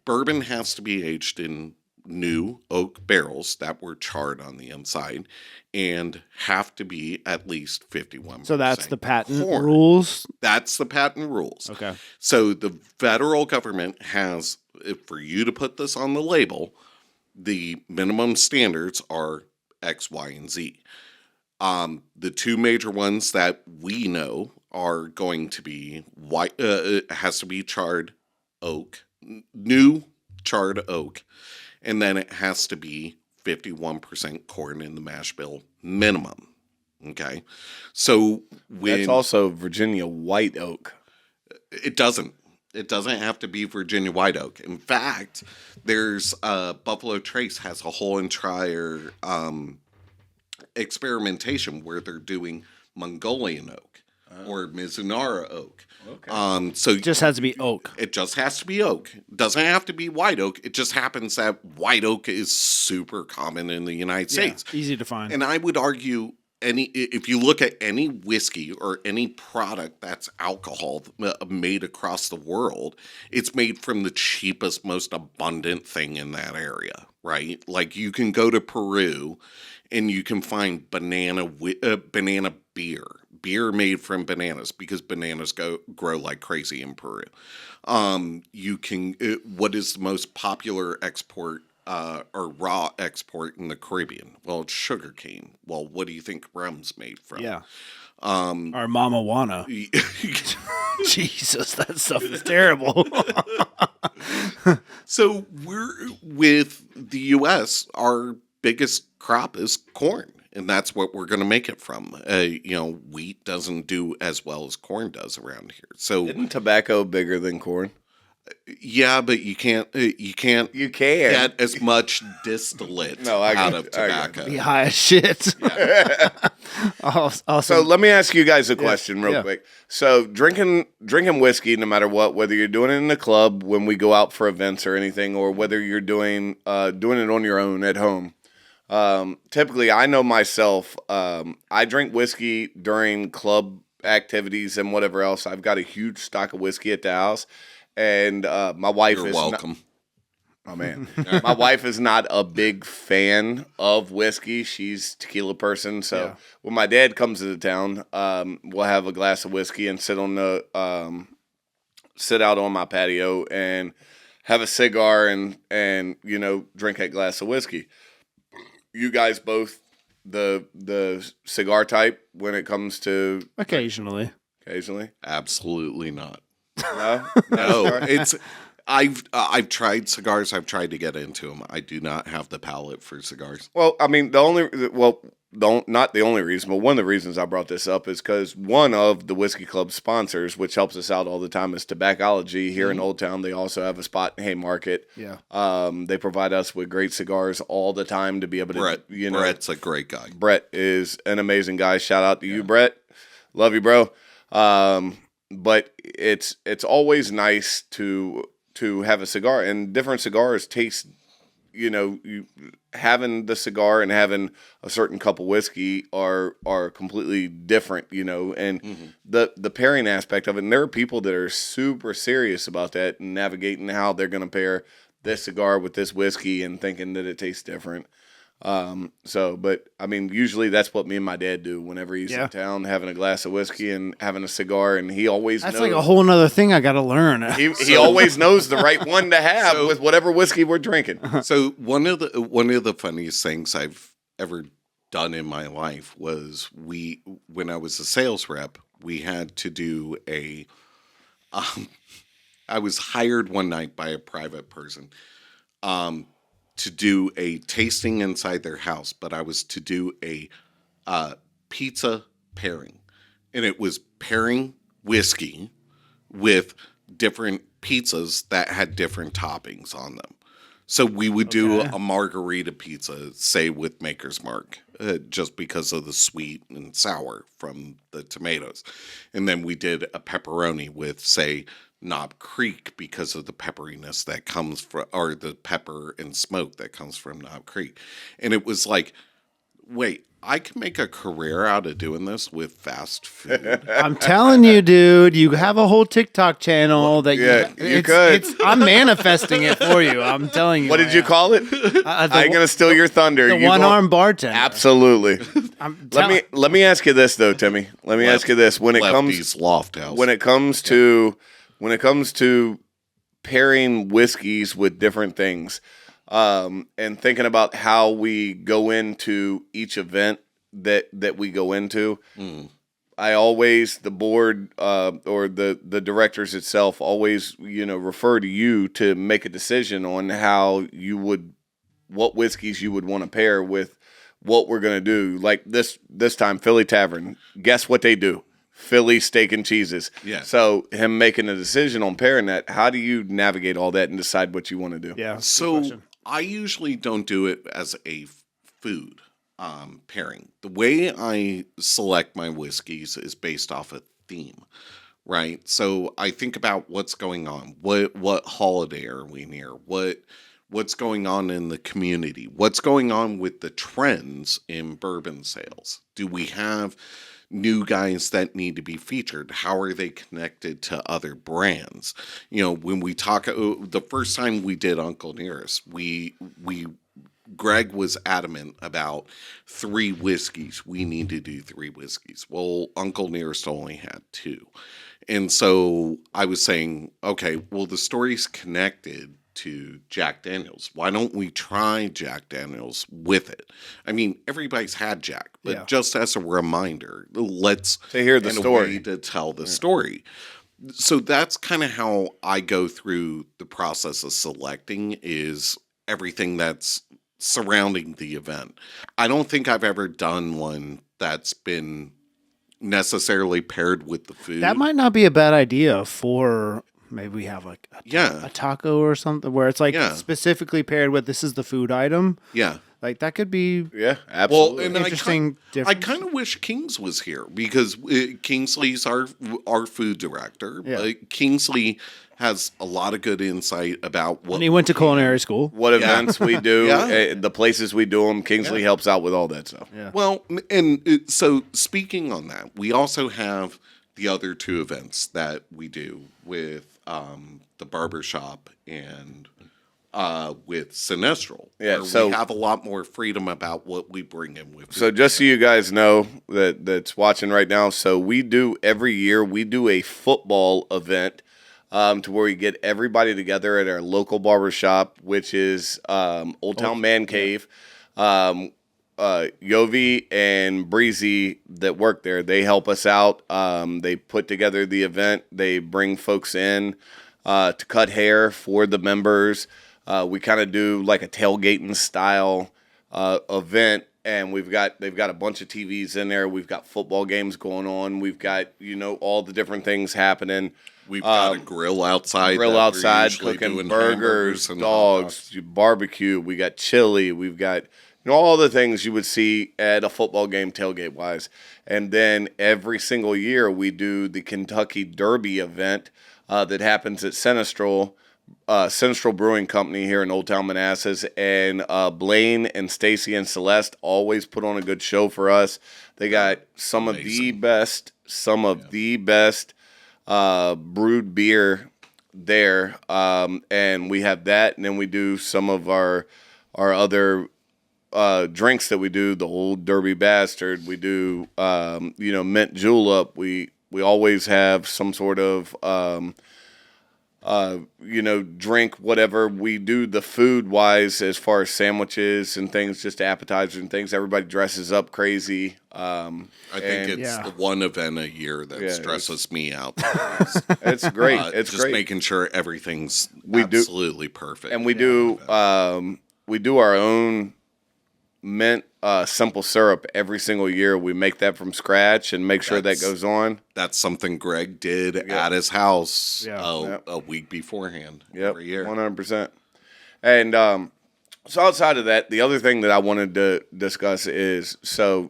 bourbon has to be aged in new oak barrels that were charred on the inside and have to be at least 51%. So that's the patent corn. rules? That's the patent rules. Okay. So the federal government has, for you to put this on the label, the minimum standards are X, Y, and Z. The two major ones that we know are going to be white. It has to be charred oak, new charred oak, and then it has to be 51% corn in the mash bill minimum. Okay, so That's also Virginia white oak. It doesn't. It doesn't have to be Virginia white oak. In fact, there's Buffalo Trace has a whole entire experimentation where they're doing Mongolian oak or Mizunara oak. Okay. So It just has to be oak. it just has to be oak. Doesn't have to be white oak. It just happens that white oak is super common in the United States. Easy to find. And I would argue if you look at any whiskey or any product that's alcohol made across the world, it's made from the cheapest, most abundant thing in that area, right? Like you can go to Peru and you can find banana beer made from bananas because bananas grow like crazy in Peru. You can, what is the most popular export or raw export in the Caribbean? Well, it's sugarcane. Well, what do you think rum's made from? Yeah. Our mama wanna. Jesus, that stuff is terrible. So with the U.S., our biggest crop is corn, and that's what we're going to make it from. Wheat doesn't do as well as corn does around here. So Isn't tobacco bigger than corn? yeah, but you can't You can. get as much distillate out of tobacco. Be high as shit. Yeah. Awesome. So let me ask you guys a question real quick. So drinking whiskey, no matter what, whether you're doing it in the club when we go out for events or anything, or whether you're doing it on your own at home. Typically, I know myself. I drink whiskey during club activities and whatever else. I've got a huge stock of whiskey at the house. And my wife You're is welcome. Oh man, my wife is not a big fan of whiskey. She's a tequila person. So when my dad comes into town, we'll have a glass of whiskey and sit out on my patio and have a cigar and drink that glass of whiskey. You guys both the cigar type when it comes to occasionally. Absolutely not. No. It's I've tried cigars. I've tried to get into them. I do not have the palate for cigars. Well, I mean, not the only reason, but one of the reasons I brought this up is because one of the Whiskey Club sponsors, which helps us out all the time, is Tobaccology here in Old Town. They also have a spot in Haymarket. Yeah. They provide us with great cigars all the time to be able to, Brett's a great guy. Brett is an amazing guy. Shout out to you, Brett. Love you, bro. But it's always nice to have a cigar, and different cigars taste. Having the cigar and having a certain cup of whiskey are completely different. And the pairing aspect of it. And there are people that are super serious about that and navigating how they're going to pair this cigar with this whiskey and thinking that it tastes different. But I mean, usually that's what me and my dad do whenever he's in town, having a glass of whiskey and having a cigar, and he always knows. That's like a whole nother thing I got to learn. He always knows the right one to have with whatever whiskey we're drinking. So one of the funniest things I've ever done in my life was when I was a sales rep, we had to do I was hired one night by a private person, to do a tasting inside their house, but I was to do a pizza pairing. And it was pairing whiskey with different pizzas that had different toppings on them. So we would do a margarita pizza, say with Maker's Mark, just because of the sweet and sour from the tomatoes. And then we did a pepperoni with, say, Knob Creek because of the pepperiness that comes from, or the pepper and smoke that comes from Knob Creek. And it was like, wait, I can make a career out of doing this with fast food. I'm telling you, dude, you have a whole TikTok channel that you could. I'm manifesting it for you. I'm telling you. What did you call it? I ain't gonna steal your thunder. The one-armed bartender. Absolutely. Let me ask you this though, Timmy. Let me ask you this: when it comes to pairing whiskeys with different things, and thinking about how we go into each event that we go into, I always, the board or the directors itself always, refer to you to make a decision on what whiskeys you would want to pair with what we're going to do. Like this time, Philly Tavern, guess what they do? Philly steak and cheeses. Yeah. So him making a decision on pairing that, how do you navigate all that and decide what you want to do? Yeah. So I usually don't do it as a food pairing. The way I select my whiskeys is based off a theme, right? So I think about what's going on. What holiday are we near? What what's going on in the community, what's going on with the trends in bourbon sales. Do we have new guys that need to be featured? How are they connected to other brands? You know, when we talk, the first time we did Uncle Nearest, Greg was adamant about 3 whiskeys. We need to do 3 whiskeys. Well, Uncle Nearest only had 2. And so I was saying, okay, well, the story's connected to Jack Daniels. Why don't we try Jack Daniels with it? I mean, everybody's had Jack, but just as a reminder, let's to hear the story, to tell the story. So that's kind of how I go through the process of selecting, is everything that's surrounding the event. I don't think I've ever done one that's been necessarily paired with the food. That might not be a bad idea for maybe we have like a taco or something where it's like specifically paired with this is the food item. Yeah. Like that could be absolutely. Well, and interesting. I kind of wish Kings was here because Kingsley's our food director. Yeah. Kingsley has a lot of good insight about what. And he went to culinary school. What events we do, the places we do them. Kingsley helps out with all that stuff. Yeah. Well, and so speaking on that, we also have the other 2 events that we do with the barbershop and with Sinestral. Yeah, so we have a lot more freedom about what we bring in with. So just so you guys know that's watching right now, so we do every year a football event to where we get everybody together at our local barbershop, which is Old Town Man Cave. Yovi and Breezy that work there, they help us out. They put together the event. They bring folks in to cut hair for the members. We kind of do like a tailgating style event, and they've got a bunch of TVs in there. We've got football games going on. We've got all the different things happening. We've got a grill outside, cooking burgers, dogs, barbecue. We got chili. We've got all the things you would see at a football game tailgate wise. And then every single year we do the Kentucky Derby event that happens at Sinestral Brewing Company here in Old Town Manassas. And Blaine and Stacy and Celeste always put on a good show for us. They got some of the best brewed beer there. And we have that. And then we do some of our other drinks that we do, the Old Derby Bastard. We do, mint julep. We always have some sort of, drink, whatever. We do the food wise as far as sandwiches and things, just appetizers and things. Everybody dresses up crazy. I think it's the one event a year that stresses me out. It's great. It's just great. making sure everything's absolutely perfect. And we do our own mint simple syrup every single year. We make that from scratch and make sure that goes on. That's something Greg did at his house a week beforehand every year. 100%. And so outside of that, the other thing that I wanted to discuss is,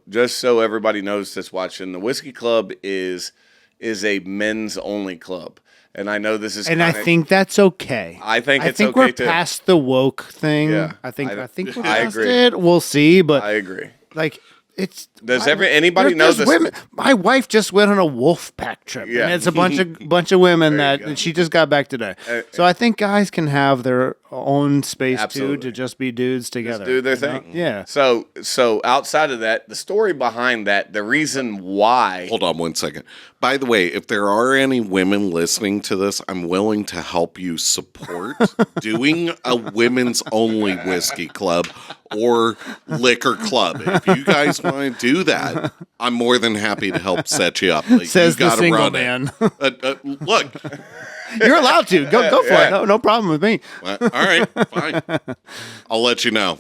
just so everybody knows that's watching, the Whiskey Club is a men's only club. And I know this is, and I think that's okay. I think we're past the woke thing. Yeah, I think we're past it. We'll see, but I agree. Like it's. Does anybody know this? Women, my wife just went on a wolf pack trip, and it's a bunch of women and she just got back today. So I think guys can have their own space too, to just be dudes together, just do their thing. Yeah. So outside of that, the story behind that, the reason why. Hold on 1 second. By the way, if there are any women listening to this, I'm willing to help you support doing a women's only whiskey club or liquor club. If you guys want to do that, I'm more than happy to help set you up. Like, says the single man. Look. You're allowed to. Go for it. No problem with me. All right, fine. I'll let you know.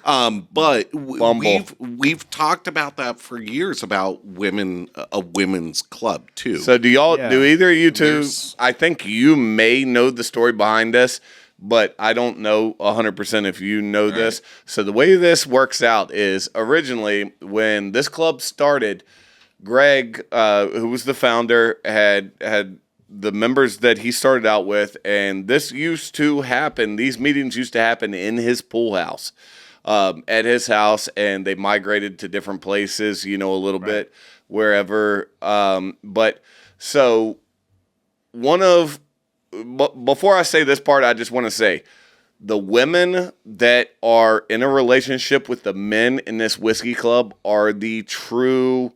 But we've talked about that for years, about a women's club too. So do either of you two, I think you may know the story behind this, but I don't know 100% if you know this. So the way this works out is, originally when this club started, Greg, who was the founder, had the members that he started out with, and this used to happen. These meetings used to happen in his pool house, at his house, and they migrated to different places, a little bit wherever. But so before I say this part, I just want to say the women that are in a relationship with the men in this whiskey club are the true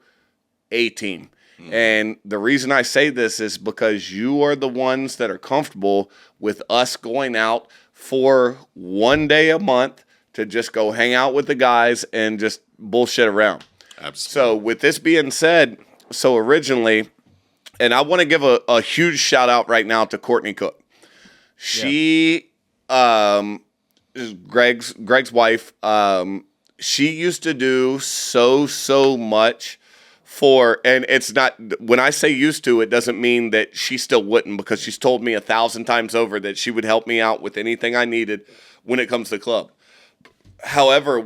A team. And the reason I say this is because you are the ones that are comfortable with us going out for one day a month to just go hang out with the guys and just bullshit around. Absolutely. So with this being said, originally, and I want to give a huge shout out right now to Courtney Cook. She, is Greg's wife, she used to do so much and it's not, when I say used to, it doesn't mean that she still wouldn't, because she's told me 1,000 times over that she would help me out with anything I needed when it comes to the club. However,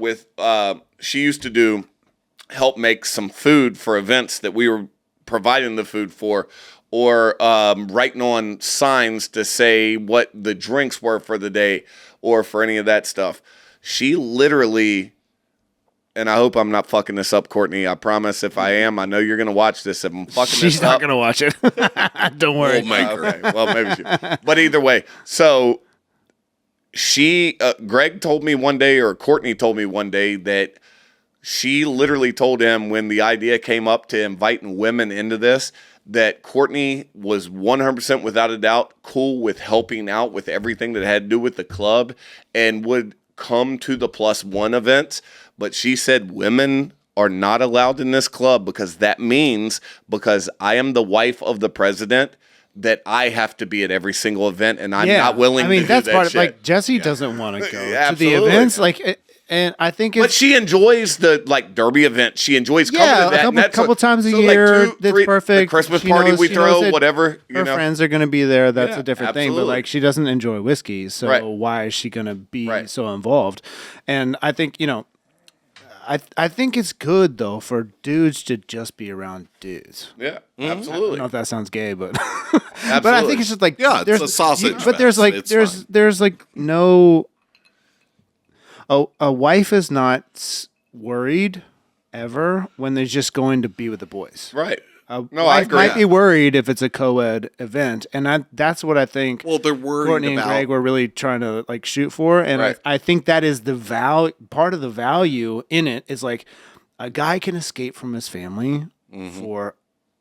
she used to help make some food for events that we were providing the food for, or writing on signs to say what the drinks were for the day, or for any of that stuff. She literally, and I hope I'm not fucking this up, Courtney. I promise if I am, I know you're going to watch this. If I'm fucking this up. She's not going to watch it. Don't worry. Okay. Well, maybe she. But either way, so she, Greg told me one day, or Courtney told me one day, that she literally told him when the idea came up to inviting women into this, that Courtney was 100% without a doubt cool with helping out with everything that had to do with the club and would come to the +1 events. But she said women are not allowed in this club because I am the wife of the president, that I have to be at every single event, and I'm not willing to do that's that part shit. Of, like, Jesse doesn't want to go to the Absolutely. events. And I think it's... But she enjoys the, derby event. She enjoys coming to that. A couple times a year, that's perfect. The Christmas party we throw, whatever. Her friends are going to be there. That's a different thing. Absolutely. But, she doesn't enjoy whiskey, so why is she going to be so involved? And I think, I think it's good, though, for dudes to just be around dudes. Yeah, I absolutely. don't know if that sounds gay, but... Absolutely. But I think it's just it's a sausage but there's fest. there's no... A wife is not worried ever when they're just going to be with the boys. Right. A No, I wife agree. might be worried if it's a co-ed event, and that's what I think. Well, they're worried Courtney about. and Greg were really trying to shoot for, and I think that is the part of the value in it is a guy can escape from his family for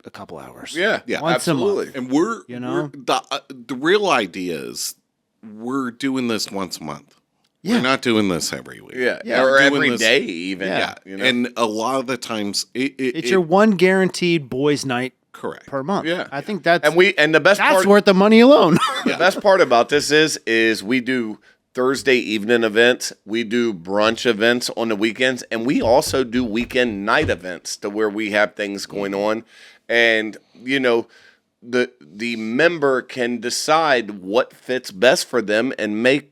a couple hours. Yeah, once absolutely. a month. And we're the real idea is we're doing this once a month. Yeah. We're not doing this every week. Yeah, We're or doing every this- day even. Yeah, and a lot of the times It's your one guaranteed boys' night correct per month. Yeah. I think that's and the best that's part worth the money alone. the best part about this is we do Thursday evening events, we do brunch events on the weekends, and we also do weekend night events to where we have things going on, and the member can decide what fits best for them and make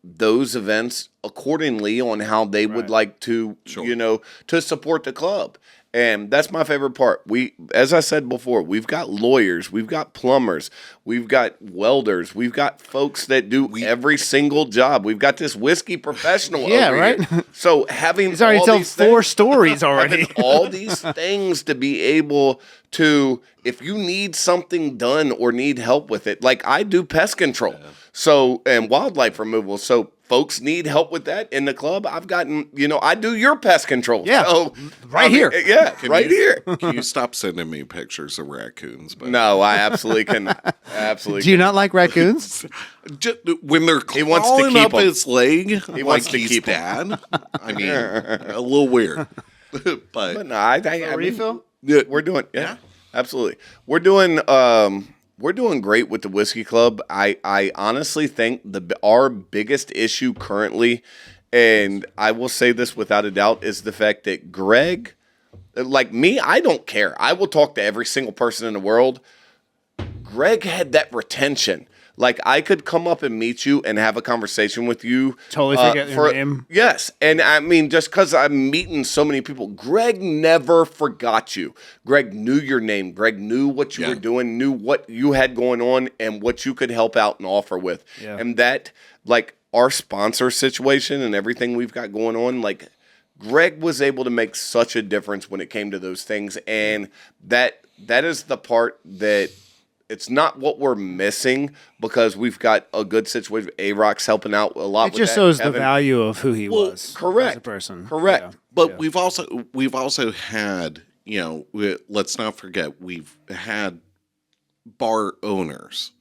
those events accordingly on how they would like to, to support the club. And that's my favorite part. As I said before, we've got lawyers, we've got plumbers, we've got welders, we've got folks that do every single job. We've got this whiskey professional over right? here. So having He's already told 4 stories already. having all these things to be able to, if you need something done or need help with it, like I do pest control. So, and wildlife removal. So folks need help with that in the club. I've gotten, I do your pest control. Yeah. So, Here. Yeah, here. Can you stop sending me pictures of raccoons? But No, I absolutely cannot. Absolutely. Do you not like raccoons? just, when they're wants to crawling keep up 'em. his leg, He wants to he's keep 'em. dad. I mean, a little weird, but But no, I mean, refill? yeah, we're doing, absolutely. We're doing great with the Whiskey Club. I honestly think our biggest issue currently, and I will say this without a doubt, is the fact that Greg, like me, I don't care. I will talk to every single person in the world. Greg had that retention. Like, I could come up and meet you and have a conversation with you. Totally forget your name. Yes. And I mean, just because I'm meeting so many people, Greg never forgot you. Greg knew your name. Greg knew what you were doing, knew what you had going on and what you could help out and offer with. Yeah. And that, like, our sponsor situation and everything we've got going on, like, Greg was able to make such a difference when it came to those things. And that is the part that it's not what we're missing, because we've got a good situation. A-Rock's helping out a lot with that. It just shows the value of who he was correct. as a person. Correct. Yeah. But we've also had, let's not forget, we've had bar owners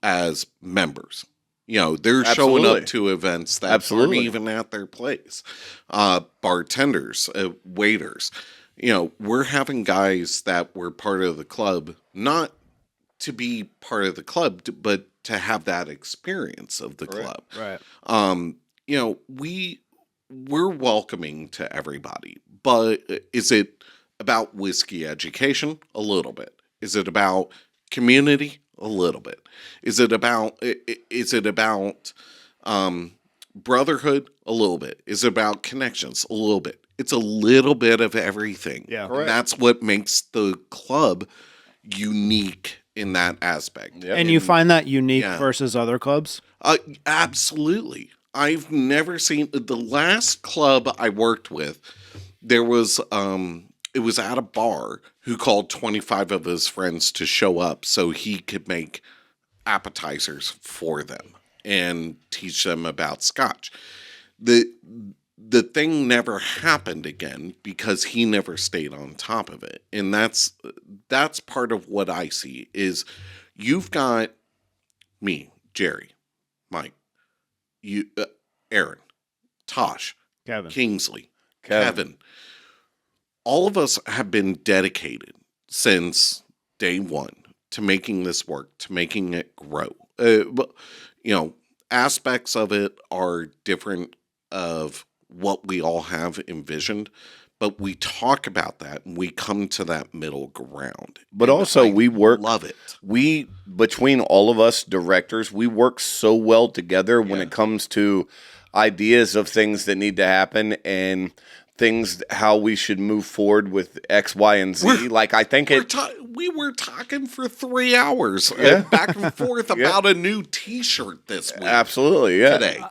as members. They're showing up to events that aren't even at their place. Bartenders, waiters. We're having guys that were part of the club, not to be part of the club, but to have that experience of the club. Right. We're welcoming to everybody, but is it about whiskey education? A little bit. Is it about community? A little bit. Is it about brotherhood? A little bit. Is it about connections? A little bit. It's a little bit of everything. Yeah. And that's what makes the club unique in that aspect. Yep. And you find that unique versus other clubs? Absolutely. I've never seen the last club I worked with. There was it was at a bar who called 25 of his friends to show up so he could make appetizers for them and teach them about scotch. The thing never happened again because he never stayed on top of it. And that's part of what I see is you've got me, Jerry, Mike, you, Aaron, Tosh, Kevin. Kingsley, Kevin. All of us have been dedicated since day one to making this work, to making it grow. Aspects of it are different of what we all have envisioned, but we talk about that and we come to that middle ground. But also we work, love it. We, between all of us directors, we work so well together when it comes to ideas of things that need to happen and things, how we should move forward with X, Y, and Z. We were talking for 3 hours back and forth about a new T-shirt this week. Absolutely, today.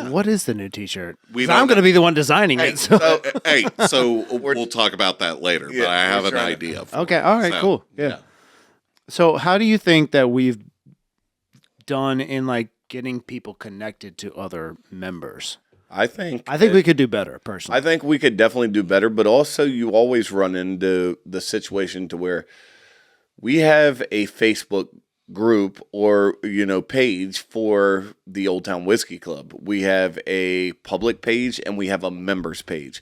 What is the new T-shirt? I'm going to be the one designing it. So we'll talk about that later. But I have an idea. Okay, all right, cool. Yeah. So, how do you think that we've done in like getting people connected to other members? I think we could do better, personally. I think we could definitely do better, but also you always run into the situation to where we have a Facebook group or page for the Old Town Whiskey Club. We have a public page and we have a members page.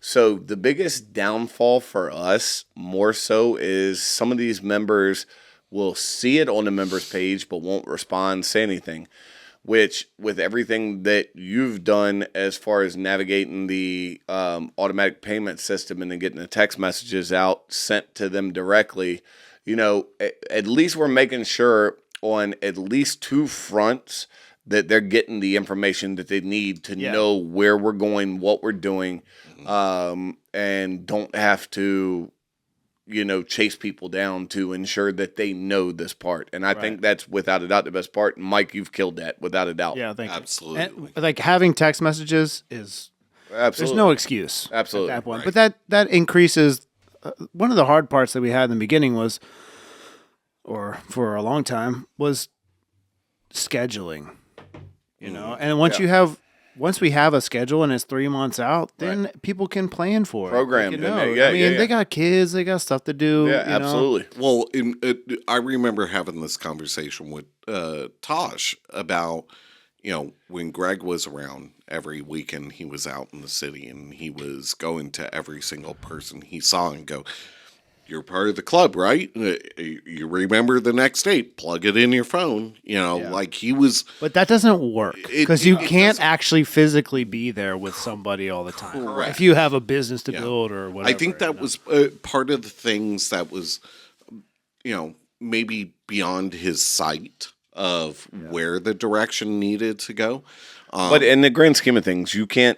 So the biggest downfall for us more so is some of these members will see it on the members page but won't respond, say anything. Which, with everything that you've done as far as navigating the automatic payment system and then getting the text messages out sent to them directly, at least we're making sure on at least 2 fronts that they're getting the information that they need to know where we're going, what we're doing, and don't have to chase people down to ensure that they know this part. And I think that's without a doubt the best part. And Mike, you've killed that without a doubt. Yeah, thank you. Absolutely. And, like having text messages is there's no excuse at that point. But that increases one of the hard parts that we had in the beginning was, or for a long time, was scheduling. And once we have a schedule and it's 3 months out, then people can plan for it. Program. They got kids, they got stuff to do. Yeah, absolutely. Well, I remember having this conversation with Tosh about, when Greg was around every weekend, he was out in the city and he was going to every single person he saw and go, "You're part of the club, right? You remember the next date, plug it in your phone." Like he was. But that doesn't work because you can't actually physically be there with somebody all the time. Correct. If you have a business to build or whatever. I think that was part of the things that was, maybe beyond his sight of where the direction needed to go. But in the grand scheme of things, you can't.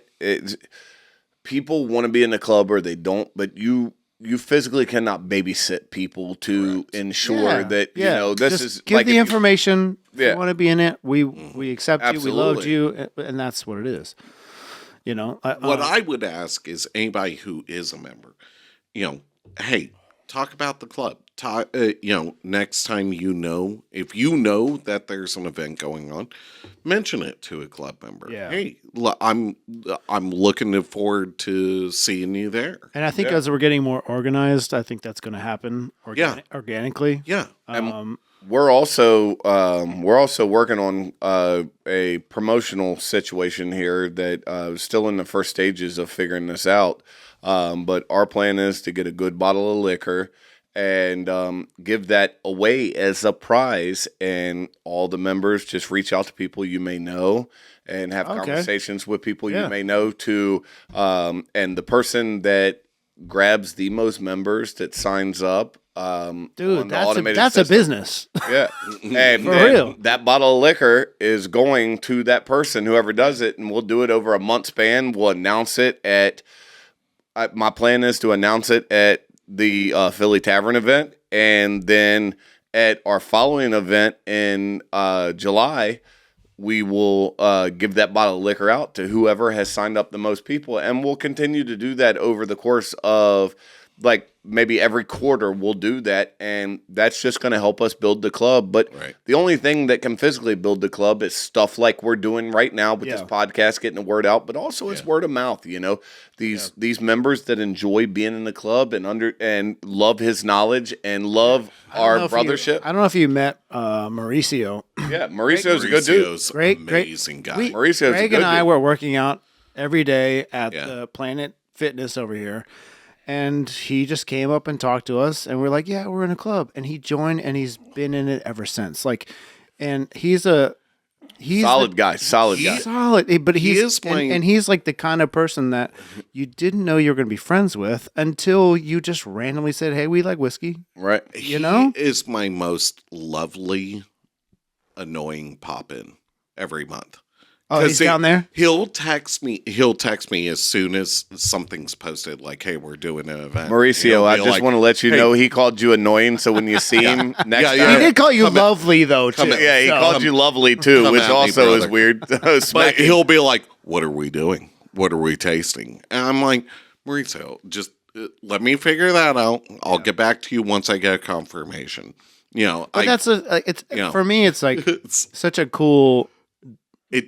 People want to be in the club or they don't, but you physically cannot babysit people to ensure that you know this just is give like the information. If Yeah. you want to be in it, we accept you, we loved Absolutely. you, and that's what it is. You know, What I would ask is anybody who is a member, hey, talk about the club. Talk, next time if you know that there's an event going on, mention it to a club member. Yeah. Hey, I'm looking forward to seeing you there. and I think as we're getting more organized, I think that's going to happen organically. Yeah. We're also working on a promotional situation here that is still in the first stages of figuring this out. But our plan is to get a good bottle of liquor and give that away as a prize, and all the members just reach out to people you may know and have conversations with people you may know and the person that grabs the most members that signs up. Dude, that's a business. Yeah. And For real. That bottle of liquor is going to that person, whoever does it, and we'll do it over a month span. We'll announce it my plan is to announce it at the Philly Tavern event, and then at our following event in July, we will give that bottle of liquor out to whoever has signed up the most people, and we'll continue to do that over the course of maybe every quarter we'll do that, and that's just going to help us build the club. But the only thing that can physically build the club is stuff like we're doing right now with this podcast, getting the word out, but also it's word of mouth. These members that enjoy being in the club and love his knowledge and love our brothership. I don't know if you met Mauricio. Yeah, Mauricio's a good dude. Great, amazing guy. Mauricio's a Greg good and I dude. were working out every day at the Planet Fitness over here. And he just came up and talked to us, and we're like, "Yeah, we're in a club." And he joined, and he's been in it ever since. And he's solid guy. solid. But he's like the kind of person that you didn't know you were going to be friends with until you just randomly said, "Hey, we like whiskey." Right. He is my most lovely, annoying pop-in every month. Oh, he's down there? He'll text me as soon as something's posted, like, "Hey, we're doing an event." Mauricio, I just want to let you know he called you annoying, so when you see him next time. He did call you lovely, though, too. Yeah, he called you lovely, too, which also is weird. But he'll be like, "What are we doing? What are we tasting?" And I'm like, "Mauricio, just let me figure that out. I'll get back to you once I get a confirmation." But for me, it's like such a cool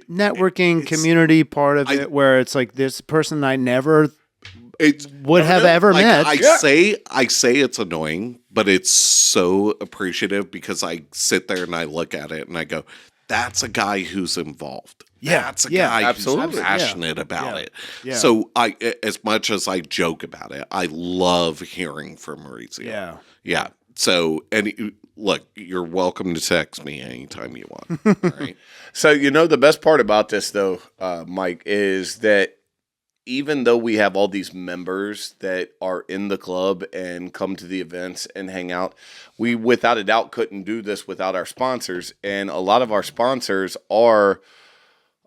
networking community part of it, where it's like this person I never would have ever met. I say it's annoying, but it's so appreciative because I sit there and I look at it and I go, "That's a guy who's involved. That's a guy who's passionate about it." Yeah. So as much as I joke about it, I love hearing from Maurizio. Yeah. So, look, you're welcome to text me anytime you want. All right. So, the best part about this, though, Mike, is that even though we have all these members that are in the club and come to the events and hang out, we, without a doubt, couldn't do this without our sponsors. And a lot of our sponsors are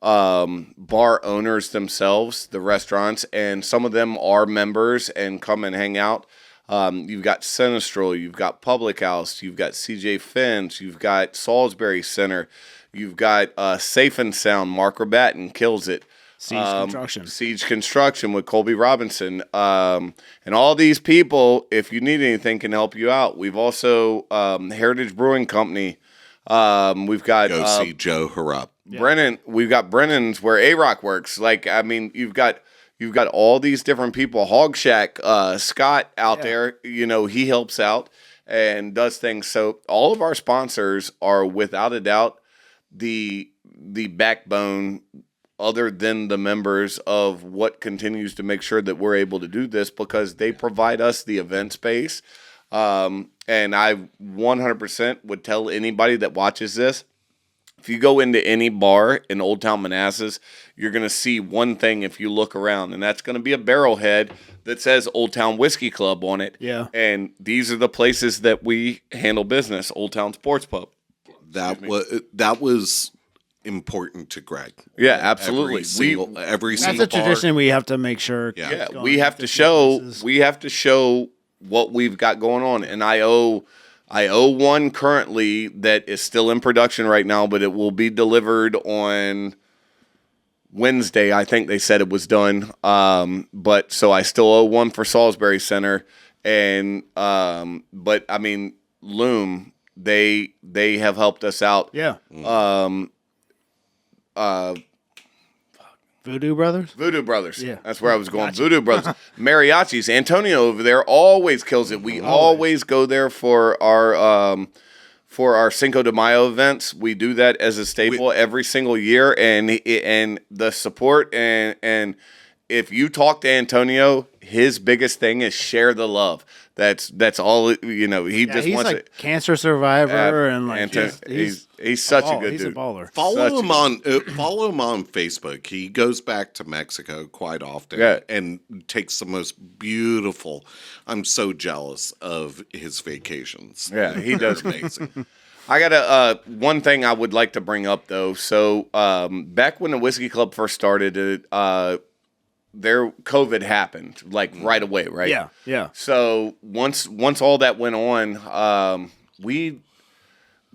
bar owners themselves, the restaurants, and some of them are members and come and hang out. You've got Sinistral, you've got Public House, you've got CJ Finn's, you've got Salisbury Center, you've got Safe and Sound, Mark Rabatin kills it. Siege Construction with Colby Robinson. And all these people, if you need anything, can help you out. We've also Heritage Brewing Company. We've got Go see Joe Harrop. Brennan. We've got Brennan's where A-Rock works. You've got all these different people. Hog Shack, Scott out there, he helps out and does things. So all of our sponsors are without a doubt the backbone, other than the members, of what continues to make sure that we're able to do this, because they provide us the event space. And I 100% would tell anybody that watches this, if you go into any bar in Old Town Manassas, you're going to see one thing if you look around, and that's going to be a barrelhead that says Old Town Whiskey Club on it. Yeah. And these are the places that we handle business, Old Town Sports Pub. that was important to Greg. Yeah, absolutely. Every That's single a tradition we have to make sure. Yeah. keeps going we have to 50 show places. what we've got going on, and I owe one currently that is still in production right now, but it will be delivered on Wednesday. I think they said it was done. But so I still owe one for Salisbury Center, and but I mean Loom, they have helped us out. Yeah. Voodoo Brothers? Voodoo Brothers. Yeah. That's where I was going. Voodoo Brothers. Mariachis. Antonio over there always kills it. We always go there for our Cinco de Mayo events. We do that as a staple every single year, and the support and if you talk to Antonio, his biggest thing is share the love. That's all. He just He's wants like it. cancer survivor, and like He's such a good he's dude. a baller. Follow him on Facebook. He goes back to Mexico quite often and takes the most beautiful. I'm so jealous of his vacations. Yeah, he does. Amazing. I got one thing I would like to bring up though. So back when the Whiskey Club first started, their COVID happened like right away, right? Yeah. So once all that went on,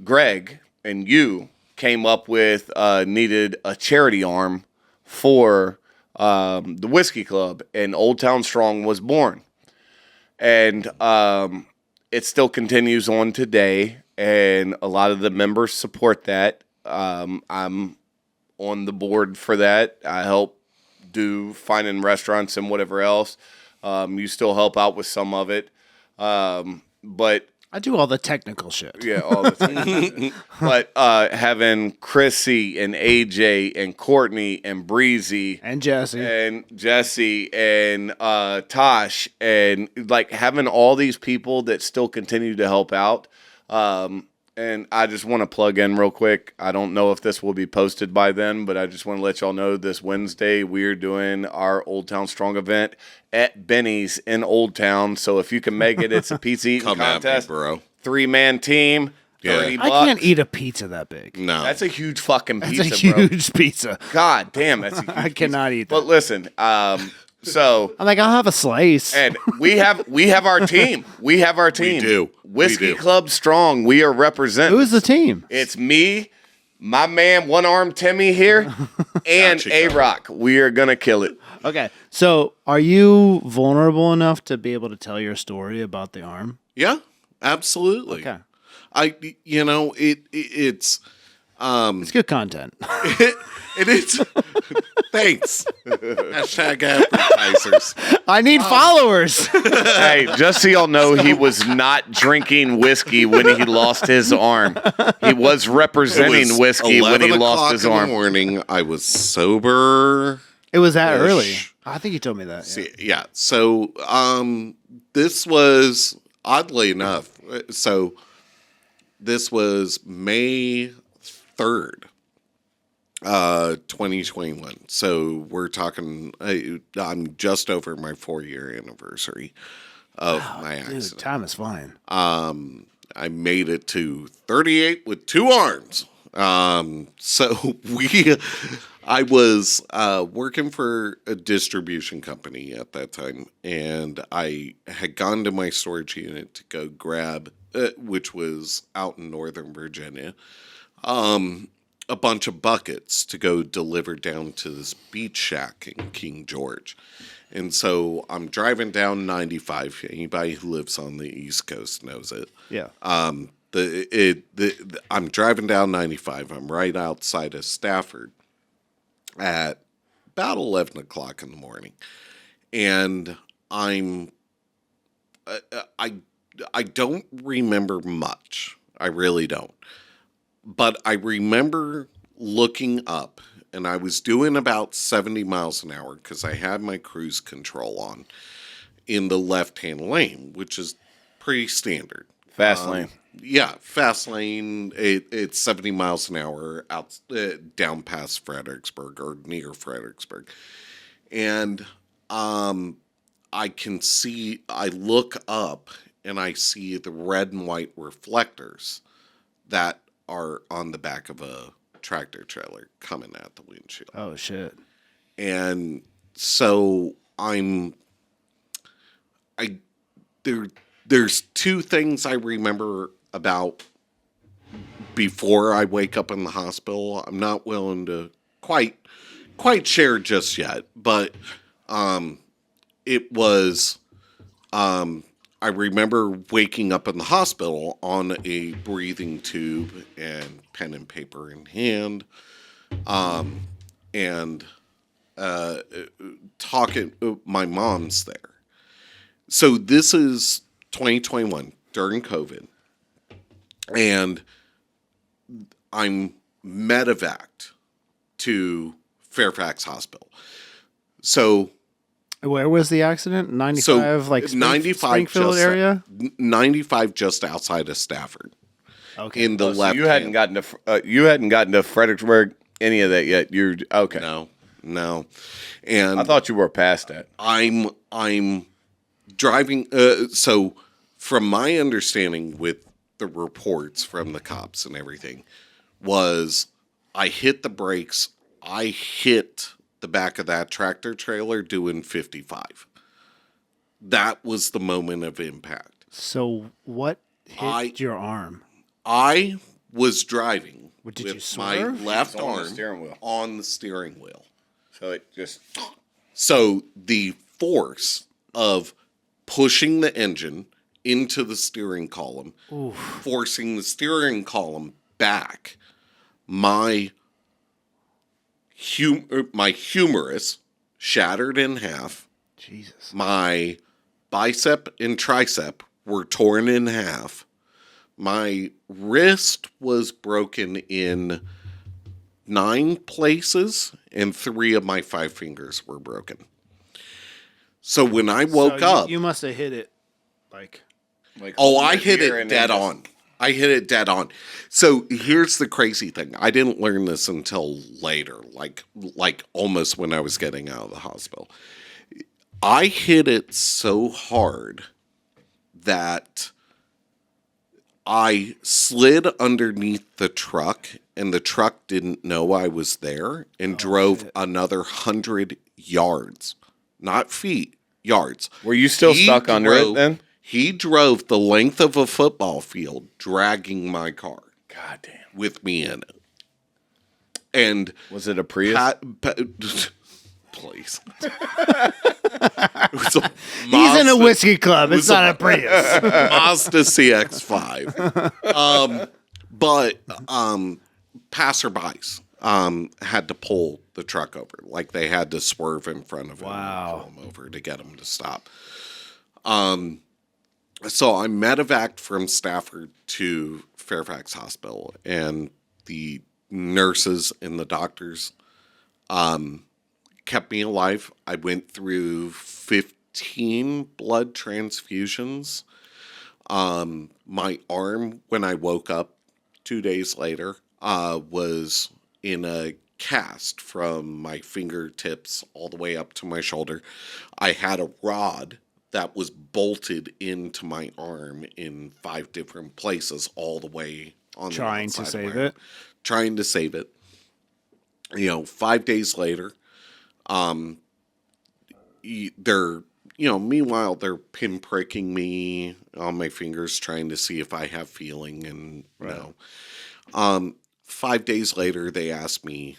Greg and you came up with needed a charity arm for the Whiskey Club, and Old Town Strong was born, and it still continues on today, and a lot of the members support that. I'm on the board for that. I help do finding restaurants and whatever else. You still help out with some of it, but I do all the technical shit. yeah, all the time. But having Chrissy and AJ and Courtney and Breezy And Jesse. and Tosh, and like having all these people that still continue to help out. And I just want to plug in real quick. I don't know if this will be posted by then, but I just want to let y'all know this Wednesday we're doing our Old Town Strong event at Benny's in Old Town. So if you can make it, it's a pizza eating Come contest. at me, bro. 3-man team. Yeah. $30. I can't eat a pizza that big. No, That's a huge fucking That's pizza, a bro. huge pizza. God damn, that's a huge I cannot eat that. But listen, so I'm like, I'll have a slice. and we have our team. We have our team. We do. Whiskey We do. Club Strong. We are representing. Who's the team? It's me, my man, one-armed Timmy here, and Gotcha, A-Rock. We are going to kill it. Okay. So are you vulnerable enough to be able to tell your story about the arm? yeah, absolutely. Okay. It's It's good content. it is. Thanks. Hashtag advertisers. I need followers. Hey, just so y'all know, he was not drinking whiskey when he lost his arm. He was representing whiskey when he lost his in the arm. morning. I was sober. It was that Ish. early. I think you told me that. Yeah. Yeah. So this was oddly enough. So this was May 3rd. 2021. So we're talking. I'm just over my 4-year anniversary of my accident. Dude, time is flying. I made it to 38 with 2 arms. I was working for a distribution company at that time, and I had gone to my storage unit to go grab, which was out in Northern Virginia, a bunch of buckets to go deliver down to this beach shack in King George. And so I'm driving down 95. Anybody who lives on the East Coast knows it. Yeah. I'm driving down 95. I'm right outside of Stafford at about 11 o'clock in the morning. And I don't remember much. I really don't. But I remember looking up, and I was doing about 70 miles an hour because I had my cruise control on in the left-hand lane, which is pretty standard. Fast lane. Yeah, fast lane. It's 70 miles an hour out down past Fredericksburg or near Fredericksburg. And I can see, I look up, and I see the red and white reflectors that are on the back of a tractor trailer coming at the windshield. Oh shit. And so there's two things I remember about before I wake up in the hospital. I'm not willing to quite share just yet, but it was I remember waking up in the hospital on a breathing tube and pen and paper in hand, and talking. My mom's there. So this is 2021 during COVID, and I'm medevaced to Fairfax Hospital. So where was the accident? 95, like 95 Springfield just, area? 95 just outside of Stafford. Okay. In the left. You hadn't gotten to Fredericksburg, any of that yet. You're okay. No. And I thought you were past that. I'm driving. So from my understanding with the reports from the cops and everything was I hit the brakes. I hit the back of that tractor trailer doing 55. That was the moment of impact. So what hit your arm? I was driving Did you with my swerve? left On the arm steering wheel. on the steering wheel. So it just So the force of pushing the engine into the steering column, forcing the steering column back, my humerus shattered in half. Jesus. My bicep and tricep were torn in half. My wrist was broken in 9 places, and 3 of my 5 fingers were broken. So when I woke up... You must have hit it like I hit it dead on. I hit it dead on. So here's the crazy thing. I didn't learn this until later, like almost when I was getting out of the hospital. I hit it so hard that I slid underneath the truck, and the truck didn't know I was there and drove another 100 yards. Not feet, yards. Were you still stuck under it then? He drove the length of a football field, dragging my car. God damn. With me in it. And was it a Prius? Please. It was a He's in a whiskey club. It's not a Prius. Mazda CX-5. But passerbys had to pull the truck over. Like they had to swerve in front of him and pull him over to get him to stop. So I medevaced from Stafford to Fairfax Hospital, and the nurses and the doctors kept me alive. I went through 15 blood transfusions. My arm, when I woke up 2 days later, was in a cast from my fingertips all the way up to my shoulder. I had a rod that was bolted into my arm in 5 different places all the way on the Trying to outside of save my arm. it. Trying to save it. 5 days later, meanwhile they're pinpricking me on my fingers trying to see if I have feeling, and no. 5 days later they asked me,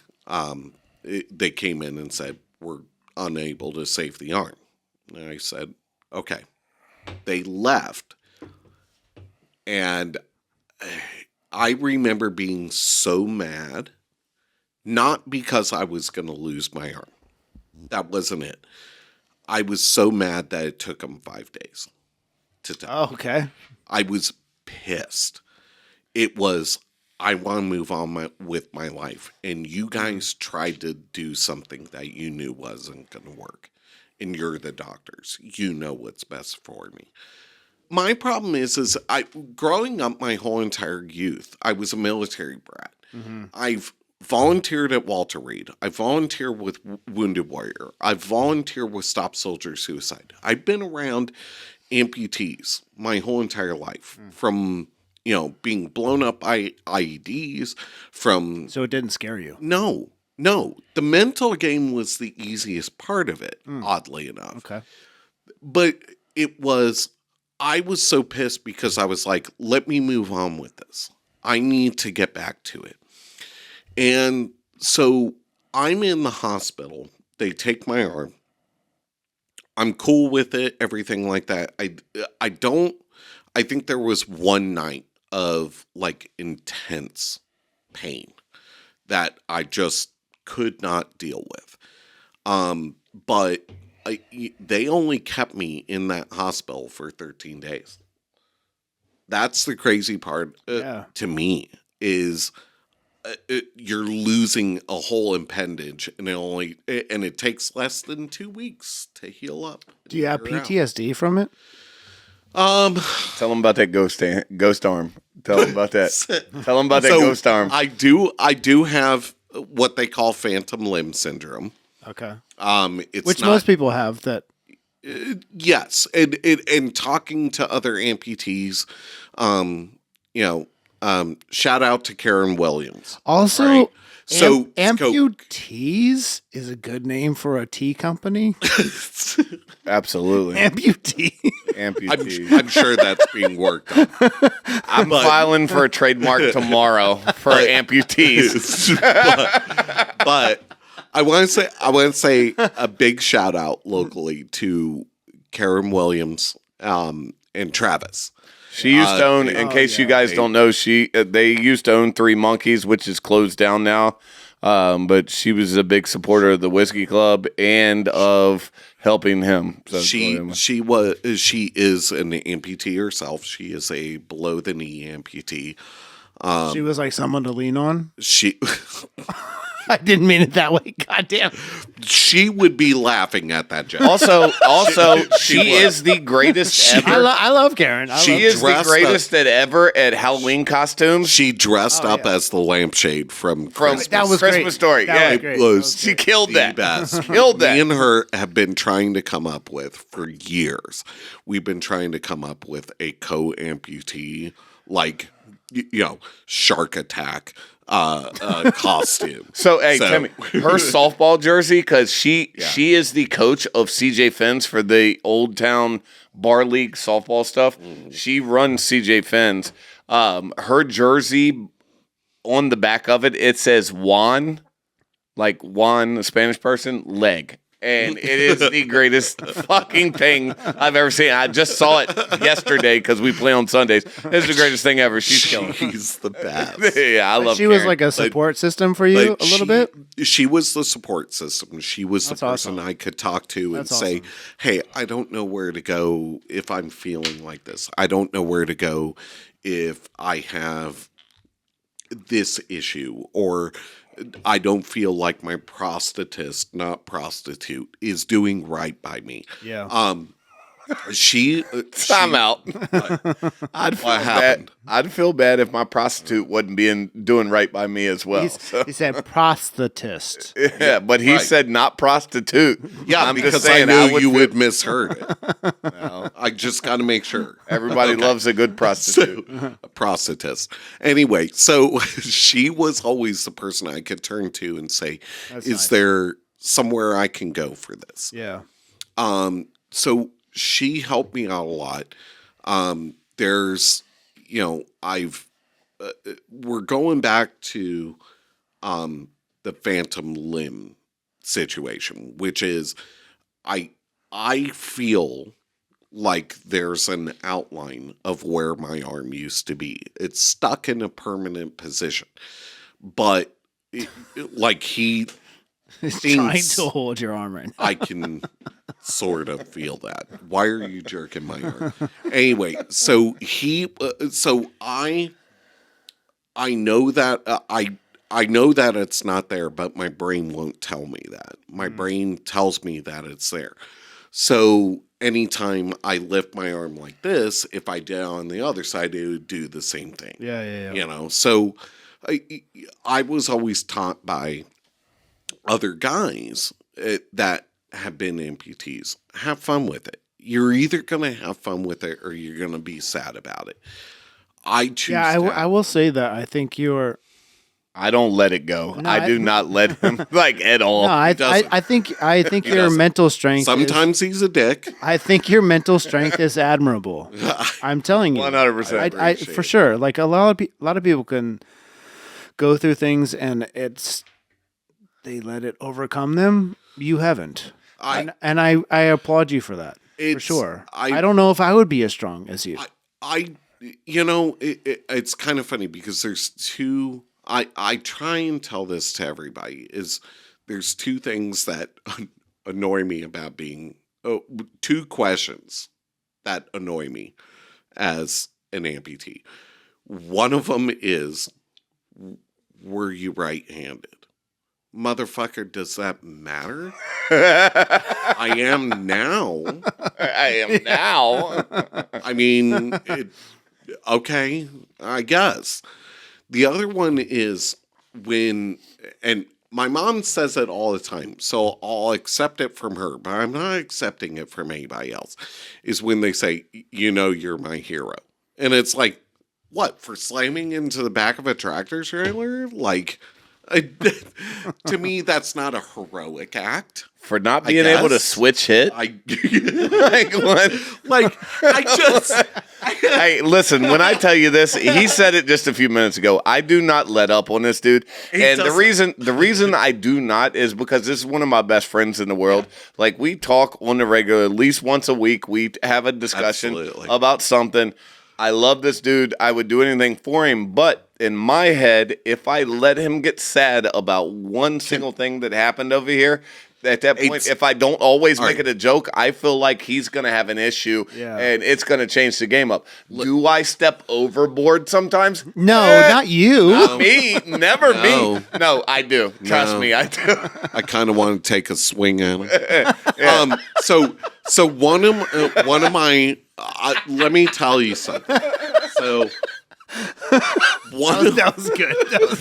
they came in and said, we're unable to save the arm. And I said, okay. They left, and I remember being so mad, not because I was going to lose my arm. That wasn't it. I was so mad that it took them 5 days to tell. Oh, okay. I was pissed. It was, I want to move on with my life. And you guys tried to do something that you knew wasn't going to work. And you're the doctors. You know what's best for me. My problem is growing up my whole entire youth, I was a military brat. Mm-hmm. I've volunteered at Walter Reed. I volunteered with Wounded Warrior. I volunteered with Stop Soldier Suicide. I've been around amputees my whole entire life, from being blown up by IEDs, from So it didn't scare you. no, the mental game was the easiest part of it, oddly enough. Okay. But I was so pissed because I was like, let me move on with this. I need to get back to it. And so I'm in the hospital. They take my arm. I'm cool with it, everything like that. I think there was one night of like intense pain that I just could not deal with. But they only kept me in that hospital for 13 days. That's the crazy part to me is you're losing a whole appendage, and it takes less than 2 weeks to heal up. Do you have PTSD from it? Tell them about that ghost arm. Tell them about that. Tell them about that ghost arm. I do have what they call phantom limb syndrome. Okay. Which most people have that. Yes, and talking to other amputees, shout out to Karen Williams. Also, right? So amputees is a good name for a tea company. Absolutely. Amputee. Amputees. I'm sure that's being worked on. I'm filing for a trademark tomorrow for amputees. but I want to say a big shout out locally to Karen Williams and Travis. She used to own, in case you guys don't know, they used to own Three Monkeys, which is closed down now. But she was a big supporter of the Whiskey Club and of helping him. So she is an amputee herself. She is a below the knee amputee. She was like someone to lean on. She I didn't mean it that way. Goddamn. She would be laughing at that joke. Also, she is the greatest ever. I love Karen. She is the greatest ever at Halloween costumes. She dressed up as the lampshade from Christmas. That was Christmas great. Story. That was great. She killed the that. Best. Killed that. Me and her have been trying to come up with for years. We've been trying to come up with a co-amputee, like, shark attack costume. So, hey, tell me, her softball jersey, because she is the coach of CJ Fenn's for the Old Town Bar League softball stuff. She runs CJ Fenn's. Her jersey, on the back of it says Juan, like Juan, a Spanish person, leg. And it is the greatest fucking thing I've ever seen. I just saw it yesterday because we play on Sundays. It's the greatest thing ever. She's killing. She's the best. Yeah, I love. She was like a support system for you a little bit. She was the support system. She was That's the person awesome. I could talk to and That's say, awesome. "Hey, I don't know where to go if I'm feeling like this. I don't know where to go if I have this issue, or I don't feel like my prostitute is doing right by me." Yeah. Time out. I'd feel bad. I'd feel bad if my prostitute wasn't doing right by me as well. He said prosthetist. Yeah, but he said not prostitute. Yeah, I'm because just saying, I knew you feel- would misheard it. I just got to make sure. Everybody loves a good prostitute. A prosthetist. Anyway, so she was always the person I could turn to and say, "Is there somewhere I can go for this?" Yeah. So she helped me out a lot. There's, we're going back to the phantom limb situation, which is I feel like there's an outline of where my arm used to be. It's stuck in a permanent position, but he He's thinks trying to hold your arm right now. I can sort of feel that. Why are you jerking my arm? Anyway, so I know that I know that it's not there, but my brain won't tell me that. My brain tells me that it's there. So anytime I lift my arm like this, if I did on the other side, it would do the same thing. Yeah. So I was always taught by other guys that have been amputees, have fun with it. You're either going to have fun with it or you're going to be sad about it. I choose. Yeah, I will say that I think you're. I don't let it go. No, I do not let him like at all. No, I doesn't. think your doesn't. mental strength. Sometimes he's a dick. I think your mental strength is admirable. I'm telling you, 100%. I for sure. Like a lot of people can go through things and they let it overcome them. You haven't, and I applaud you for that for sure. I don't know if I would be as strong as you. It's kind of funny because there's two. I try and tell this to everybody is there's two things that annoy me about being two questions that annoy me as an amputee. One of them is, were you right-handed? Motherfucker, does that matter? I am now. I mean, okay, I guess. The other one is and my mom says it all the time, so I'll accept it from her, but I'm not accepting it from anybody else, is when they say, you're my hero. And it's like, what, for slamming into the back of a tractor trailer? Like, to me, that's not a heroic act. For not being able to switch hit? Like, what? Like, Hey, listen, when I tell you this, he said it just a few minutes ago. I do not let up on this dude. The reason I do not is because this is one of my best friends in the world. Yeah. Like, we talk on the regular, at least once a week. We have a discussion about something. I love this dude. I would do anything for him. But in my head, if I let him get sad about one single thing that happened over here, at that point, if I don't always make it a joke, I feel like he's going to have an issue and it's going to change the game up. Do I step overboard sometimes? No, not you. Not me. Never me. No, I do. Trust me, I do. I kind of want to take a swing at him. So one of my let me tell you something. So that was good. That was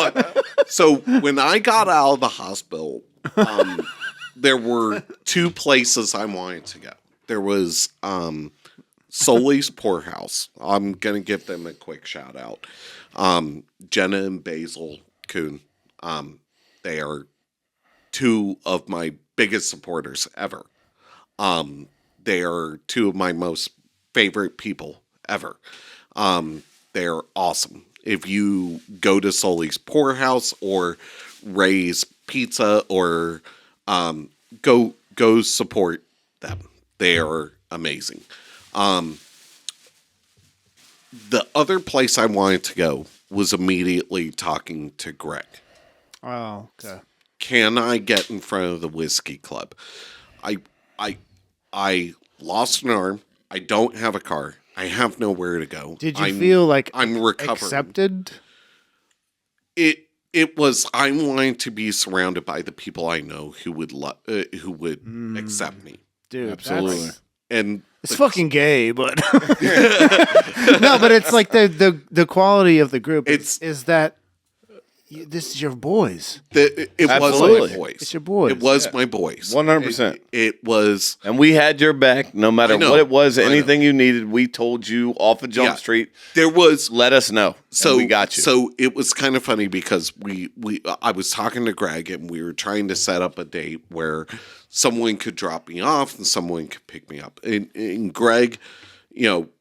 good. So when I got out of the hospital, there were two places I wanted to go. There was Sully's Poorhouse. I'm going to give them a quick shout out. Jenna and Basil Kuhn. They are two of my biggest supporters ever. They are two of my most favorite people ever. They're awesome. If you go to Sully's Poorhouse or Ray's Pizza or go support them. They are amazing. The other place I wanted to go was immediately talking to Greg. Oh, okay. Can I get in front of the Whiskey Club? I lost an arm. I don't have a car. I have nowhere to go. Did you feel like I'm recovering? Accepted? It was. I wanted to be surrounded by the people I know who would accept me. Dude, absolutely. And it's fucking gay, but no, but it's like the quality of the group is that this is your boys. It was my boys. It's your boys. It was my boys. 100%. It was. And we had your back no matter what it was, anything you needed. We told you off of Jump Street. There was. Let us know. So we got you. So it was kind of funny because I was talking to Greg and we were trying to set up a date where someone could drop me off and someone could pick me up. And Greg,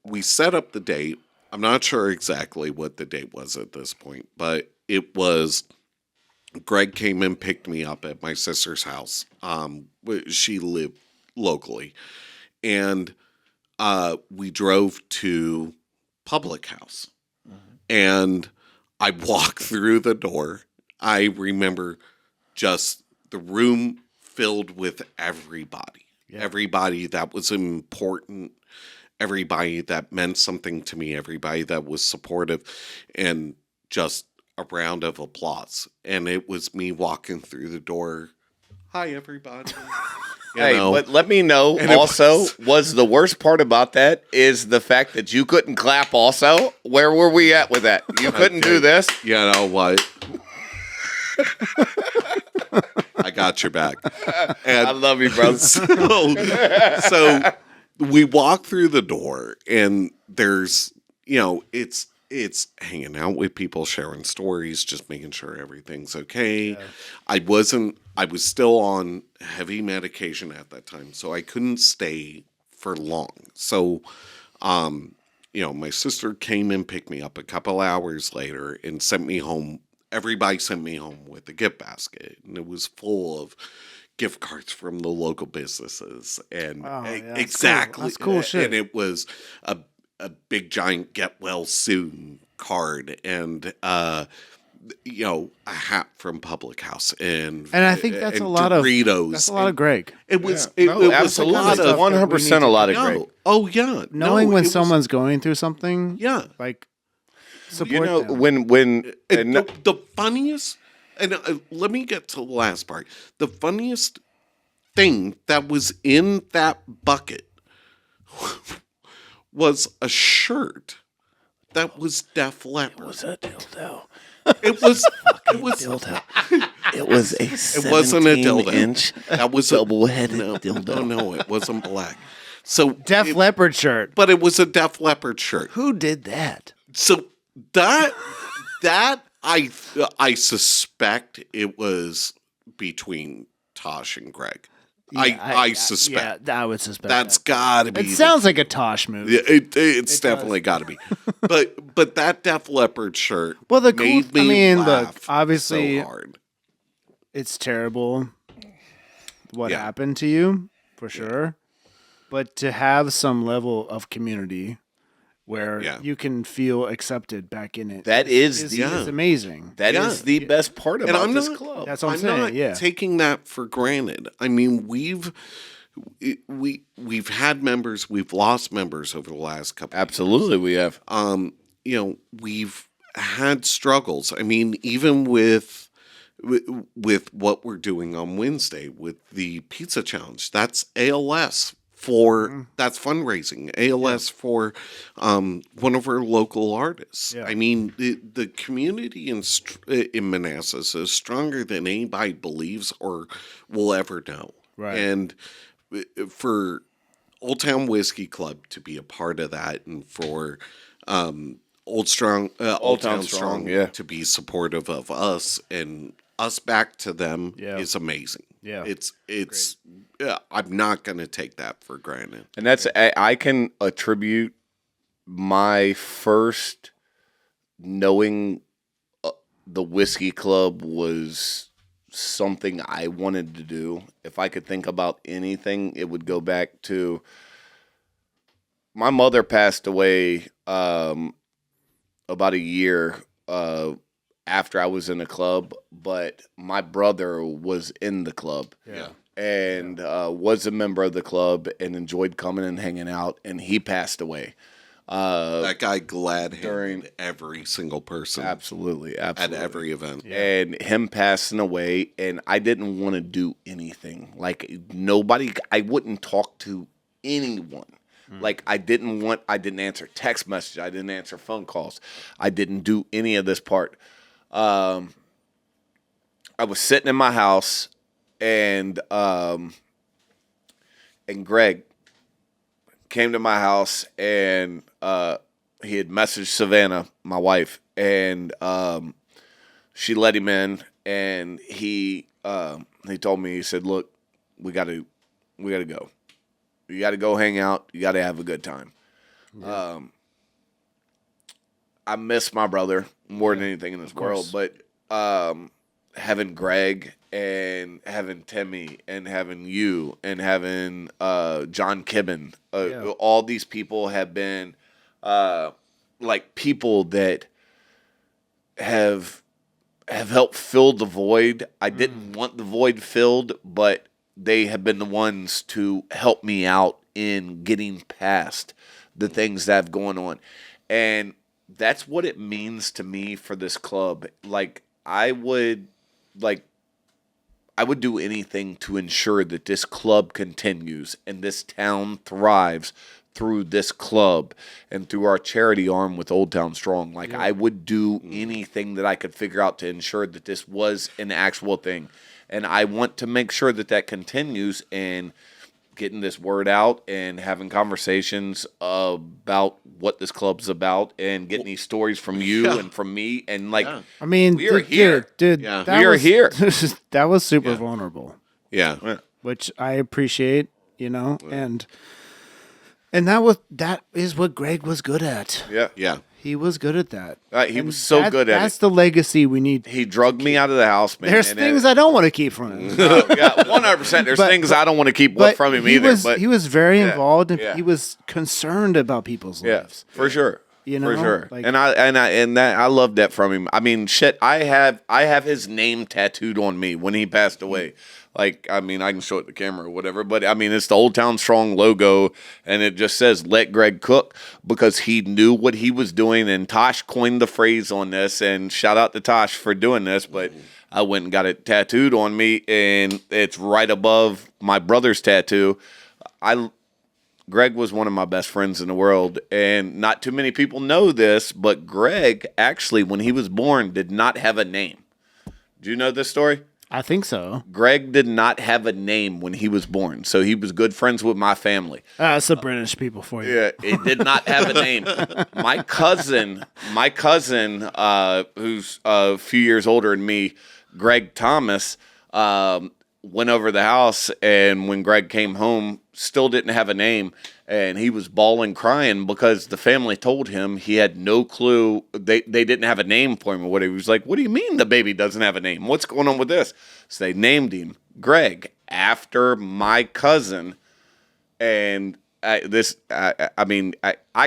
we set up the date. I'm not sure exactly what the date was at this point, but it was Greg came and picked me up at my sister's house. She lived locally. And we drove to Public House. Mm-hmm. And I walked through the door. I remember just the room filled with everybody. Yeah. Everybody that was important. Everybody that meant something to me. Everybody that was supportive. And just a round of applause, and it was me walking through the door. Hi, everybody. But let me know. And also, was the worst part about that is the fact that you couldn't clap. Also, where were we at with that? You couldn't do this. You know what? I got your back. And I love you, bro. So we walk through the door, and there's it's hanging out with people, sharing stories, just making sure everything's okay. Yeah. I was still on heavy medication at that time, so I couldn't stay for long. So, my sister came and picked me up a couple hours later and sent me home. Everybody sent me home with a gift basket, and it was full of gift cards from the local businesses. And exactly, that's cool shit. And it was a big giant get well soon card, and a hat from Public House, and I think that's a lot Doritos. That's a lot of Greg. It was it was a lot of 100% a lot of Greg. Oh yeah, knowing when someone's going through something. Yeah, like support them. when the funniest, and let me get to the last part. The funniest thing that was in that bucket was a shirt that was Def Leppard. It was a dildo. It was dildo. It was a 17 it wasn't a dildo. Inch that was double-headed No, dildo. no, it wasn't black. So Def Leppard shirt. But it was a Def Leppard shirt. Who did that? So that I suspect it was between Tosh and Greg. Yeah, I suspect. Yeah, I would suspect that's that. got to be. It sounds like a Tosh move. Yeah, it's definitely got to be. But that Def Leppard shirt. Well, made me laugh obviously, so hard. It's terrible what happened to you, for sure. Yeah. But to have some level of community where you can feel accepted back in it. That is amazing. That is the best part about this club. That's what I'm saying. Not taking that for granted. I mean, we've had members, we've lost members over the last couple. Absolutely, we have. We've had struggles. I mean, even with what we're doing on Wednesday with the pizza challenge, that's ALS. That's fundraising, ALS for one of our local artists. Yeah. I mean, the community in Manassas is stronger than anybody believes or will ever know. Right. And for Old Town Whiskey Club to be a part of that, and for Old Town Strong to be supportive of us and us back to them is amazing. Yeah, it's. I'm not going to take that for granted. And that's I can attribute my first knowing the Whiskey Club was something I wanted to do. If I could think about anything, it would go back to my mother passed away about a year after I was in the club, but my brother was in the club. Yeah. And was a member of the club and enjoyed coming and hanging out, and he passed away. That guy glad-handed every single person. Absolutely. At every event. Yeah. And him passing away, and I didn't want to do anything. Like, nobody, I wouldn't talk to anyone. Like, I didn't answer text messages. I didn't answer phone calls. I didn't do any of this part. I was sitting in my house, and Greg came to my house, and he had messaged Savannah, my wife, and she let him in, and he told me, he said, "Look, we got to go. You got to go hang out. You got to have a good time." Yeah. I miss my brother more than anything in this world, but having Greg and having Timmy and having you and having John Kibben, all these people have been like people that have helped fill the void. I didn't want the void filled, but they have been the ones to help me out in getting past the things that have gone on. And that's what it means to me for this club. Like, I would do anything to ensure that this club continues and this town thrives through this club and through our charity arm with Old Town Strong. Like, I would do anything that I could figure out to ensure that this was an actual thing. And I want to make sure that that continues and getting this word out and having conversations about what this club's about and getting these stories from you and from me. And like, I mean, we are here. dude. Yeah. That We are was- here. That was super vulnerable, Yeah. which I appreciate, and that is what Greg was good at. Yeah. Yeah. He was good at that. He And was so good at That's it. the legacy we need. He drugged me out of the house, man. There's and things I don't want to keep from him. Oh, yeah, 100%. There's things I don't want to keep from him either. But he was very involved, and yeah. he was concerned about people's lives. for sure. For sure. like- And I love that from him. I mean, shit, I have his name tattooed on me when he passed away. Like, I mean, I can show it to the camera or whatever, but I mean, it's the Old Town Strong logo, and it just says "Let Greg Cook" because he knew what he was doing. And Tosh coined the phrase on this, and shout out to Tosh for doing this. But I went and got it tattooed on me, and it's right above my brother's tattoo. Greg was one of my best friends in the world, and not too many people know this, but Greg actually, when he was born, did not have a name. Do you know this story? I think so. Greg did not have a name when he was born, so he was good friends with my family. That's the British people for you. Yeah, he did not have a name. My cousin, who's a few years older than me, Greg Thomas, went over the house, and when Greg came home, still didn't have a name, and he was bawling, crying because the family told him he had no clue. They didn't have a name for him or whatever. He was like, "What do you mean the baby doesn't have a name? What's going on with this?" So they named him Greg after my cousin, and I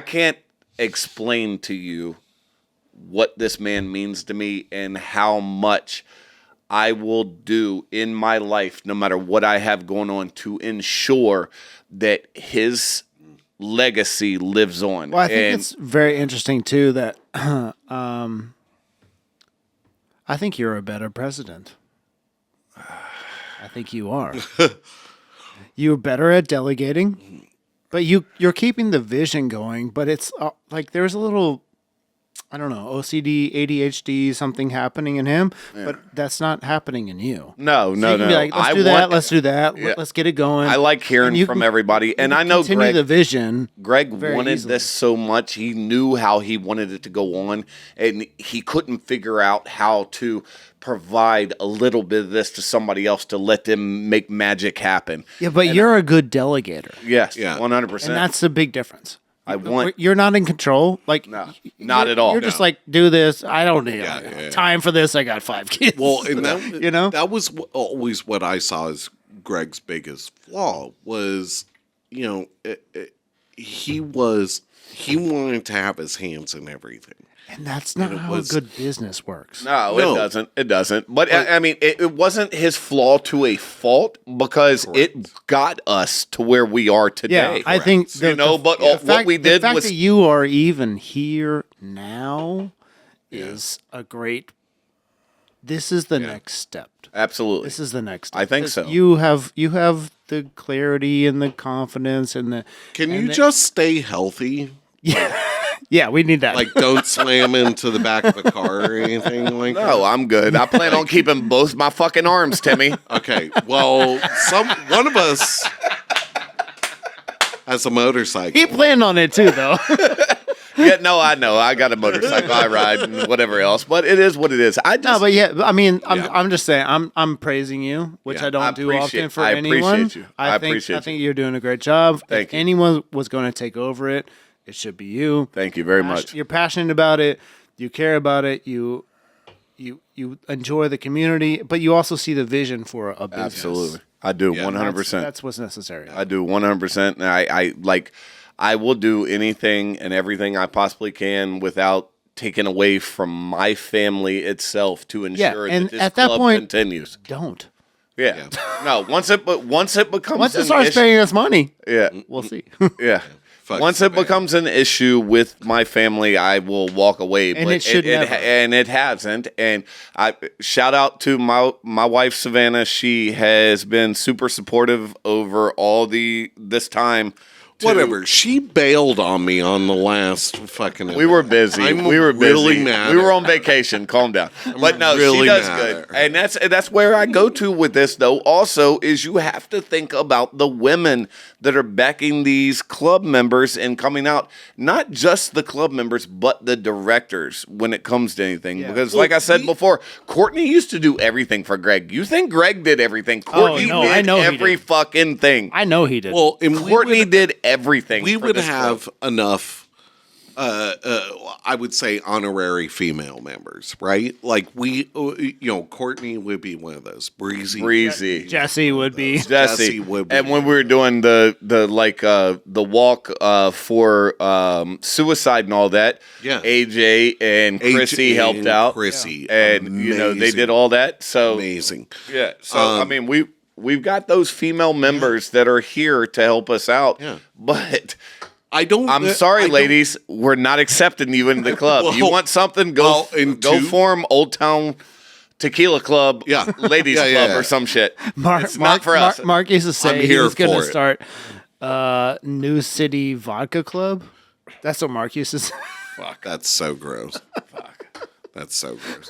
can't explain to you what this man means to me and how much I will do in my life, no matter what I have going on, to ensure that his legacy lives on. Well, I think it's very interesting too that I think you're a better president. I think you are. You're better at delegating, but you're keeping the vision going. But it's like there's a little, I don't know, OCD, ADHD, something happening in him, but that's not happening in you. No. You can be like, let's do that. Let's do that. Let's get it going. I like hearing you from can- everybody, and I know Continue the vision. Greg very wanted easily. this so much. He knew how he wanted it to go on, and he couldn't figure out how to provide a little bit of this to somebody else to let them make magic happen. Yeah, but you're a good delegator, Yes, Yeah. 100%. and that's the big difference. I want. You're not in control. Like No, not at all. You're just like, do this. I don't need Yeah. time for this. I got 5 kids. Well, and that, You know? that was always what I saw as Greg's biggest flaw was, he wanted to have his hands in everything. and that's not it how was- a good business works. No, No. it doesn't. It doesn't. But I mean, it wasn't his flaw to a fault because it got us to where we are today. Yeah, I think but what we the did fact was that you are even here now is a great. This is the next step. absolutely. This is the next step. I think 'Cause so. You have the clarity and the confidence and the. Can you and the- just stay healthy? Yeah, we need that. Like, don't slam into the back of a car or anything like that? No, I'm good. I plan on keeping both my fucking arms, Timmy. Okay, well, one of us has a motorcycle. he planned on it too, though. Yeah, no, I know. I got a motorcycle. I ride and whatever else. But it is what it is. I just No, but yeah, I mean, Yeah. I'm just saying, I'm praising you, which Yeah. I don't I do appreciate- often for I anyone. appreciate you. I appreciate I think you're doing a great job. Thank if you. anyone was going to take over it, it should be you. thank you very much. You're passionate about it. You care about it. You enjoy the community, but you also see the vision for a business. Absolutely. I do Yeah. 100%. That's what's necessary. I do 100%. And I will do anything and everything I possibly can without taking away from my family itself to ensure and that this at that club point- continues. Don't. Yeah. No, once it becomes Once it an starts issue, paying us money, yeah. we'll see. Yeah. Fuck Once the it man. becomes an issue with my family, I will walk away. And but it should never. and it hasn't. And I shout out to my wife Savannah. She has been super supportive over all this time Whatever. She bailed on me on the last fucking. We were busy. We were busy. Really mad. We were on vacation. Calm down. But no, really she does mad good. at her. And that's where I go to with this, though, also, is you have to think about the women that are backing these club members and coming out. Not just the club members, but the directors when it comes to anything. Yeah. Because like I said before, Courtney used to do everything for Greg. You think Greg did everything. Courtney no, did I know he every did. fucking thing. I know he did. Well, and Courtney did everything. We for would this have club. enough. I would say honorary female members, right? Like Courtney would be one of those. Breezy. Jesse would be. Jesse would be. And when we were doing the walk for suicide and all that, Yeah. AJ and Chrissy helped and out. Chrissy, And they did all that. So amazing. yeah. So I mean we've got those female members that are here to help us out. Yeah. But I'm sorry, ladies, we're not accepting you in the club. Well, you want something? Go form Old Town Tequila Club, Ladies Club, or some shit. It's not for us. Mark used to say he here was going to for it. start New City Vodka Club. That's what Mark used to say. Fuck. That's so gross. Fuck. That's so gross.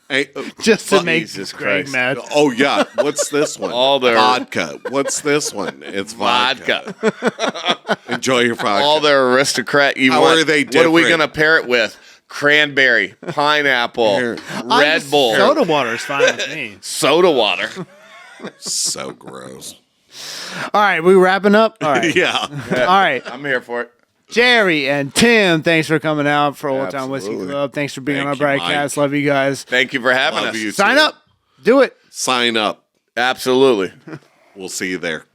Hey, Just to make Jesus Greg Christ. mad. oh yeah, what's this one? All their- vodka. What's this one? It's vodka. Enjoy your vodka. All their aristocrat. How are they What are we different? going to pair it with? Cranberry, pineapple, Here. Red Bull, Soda water is fine with me. soda water. So gross. All right, we wrapping up? All right. Yeah. All right. I'm here for it. Jerry and Tim, thanks for coming out for Old Town Whiskey Absolutely. Club. Thanks for being Thank on our you, Brite Mike. Cast. Love you guys. Thank you for having Love us. you Sign too. up. Do it. Sign up. Absolutely. We'll see you there.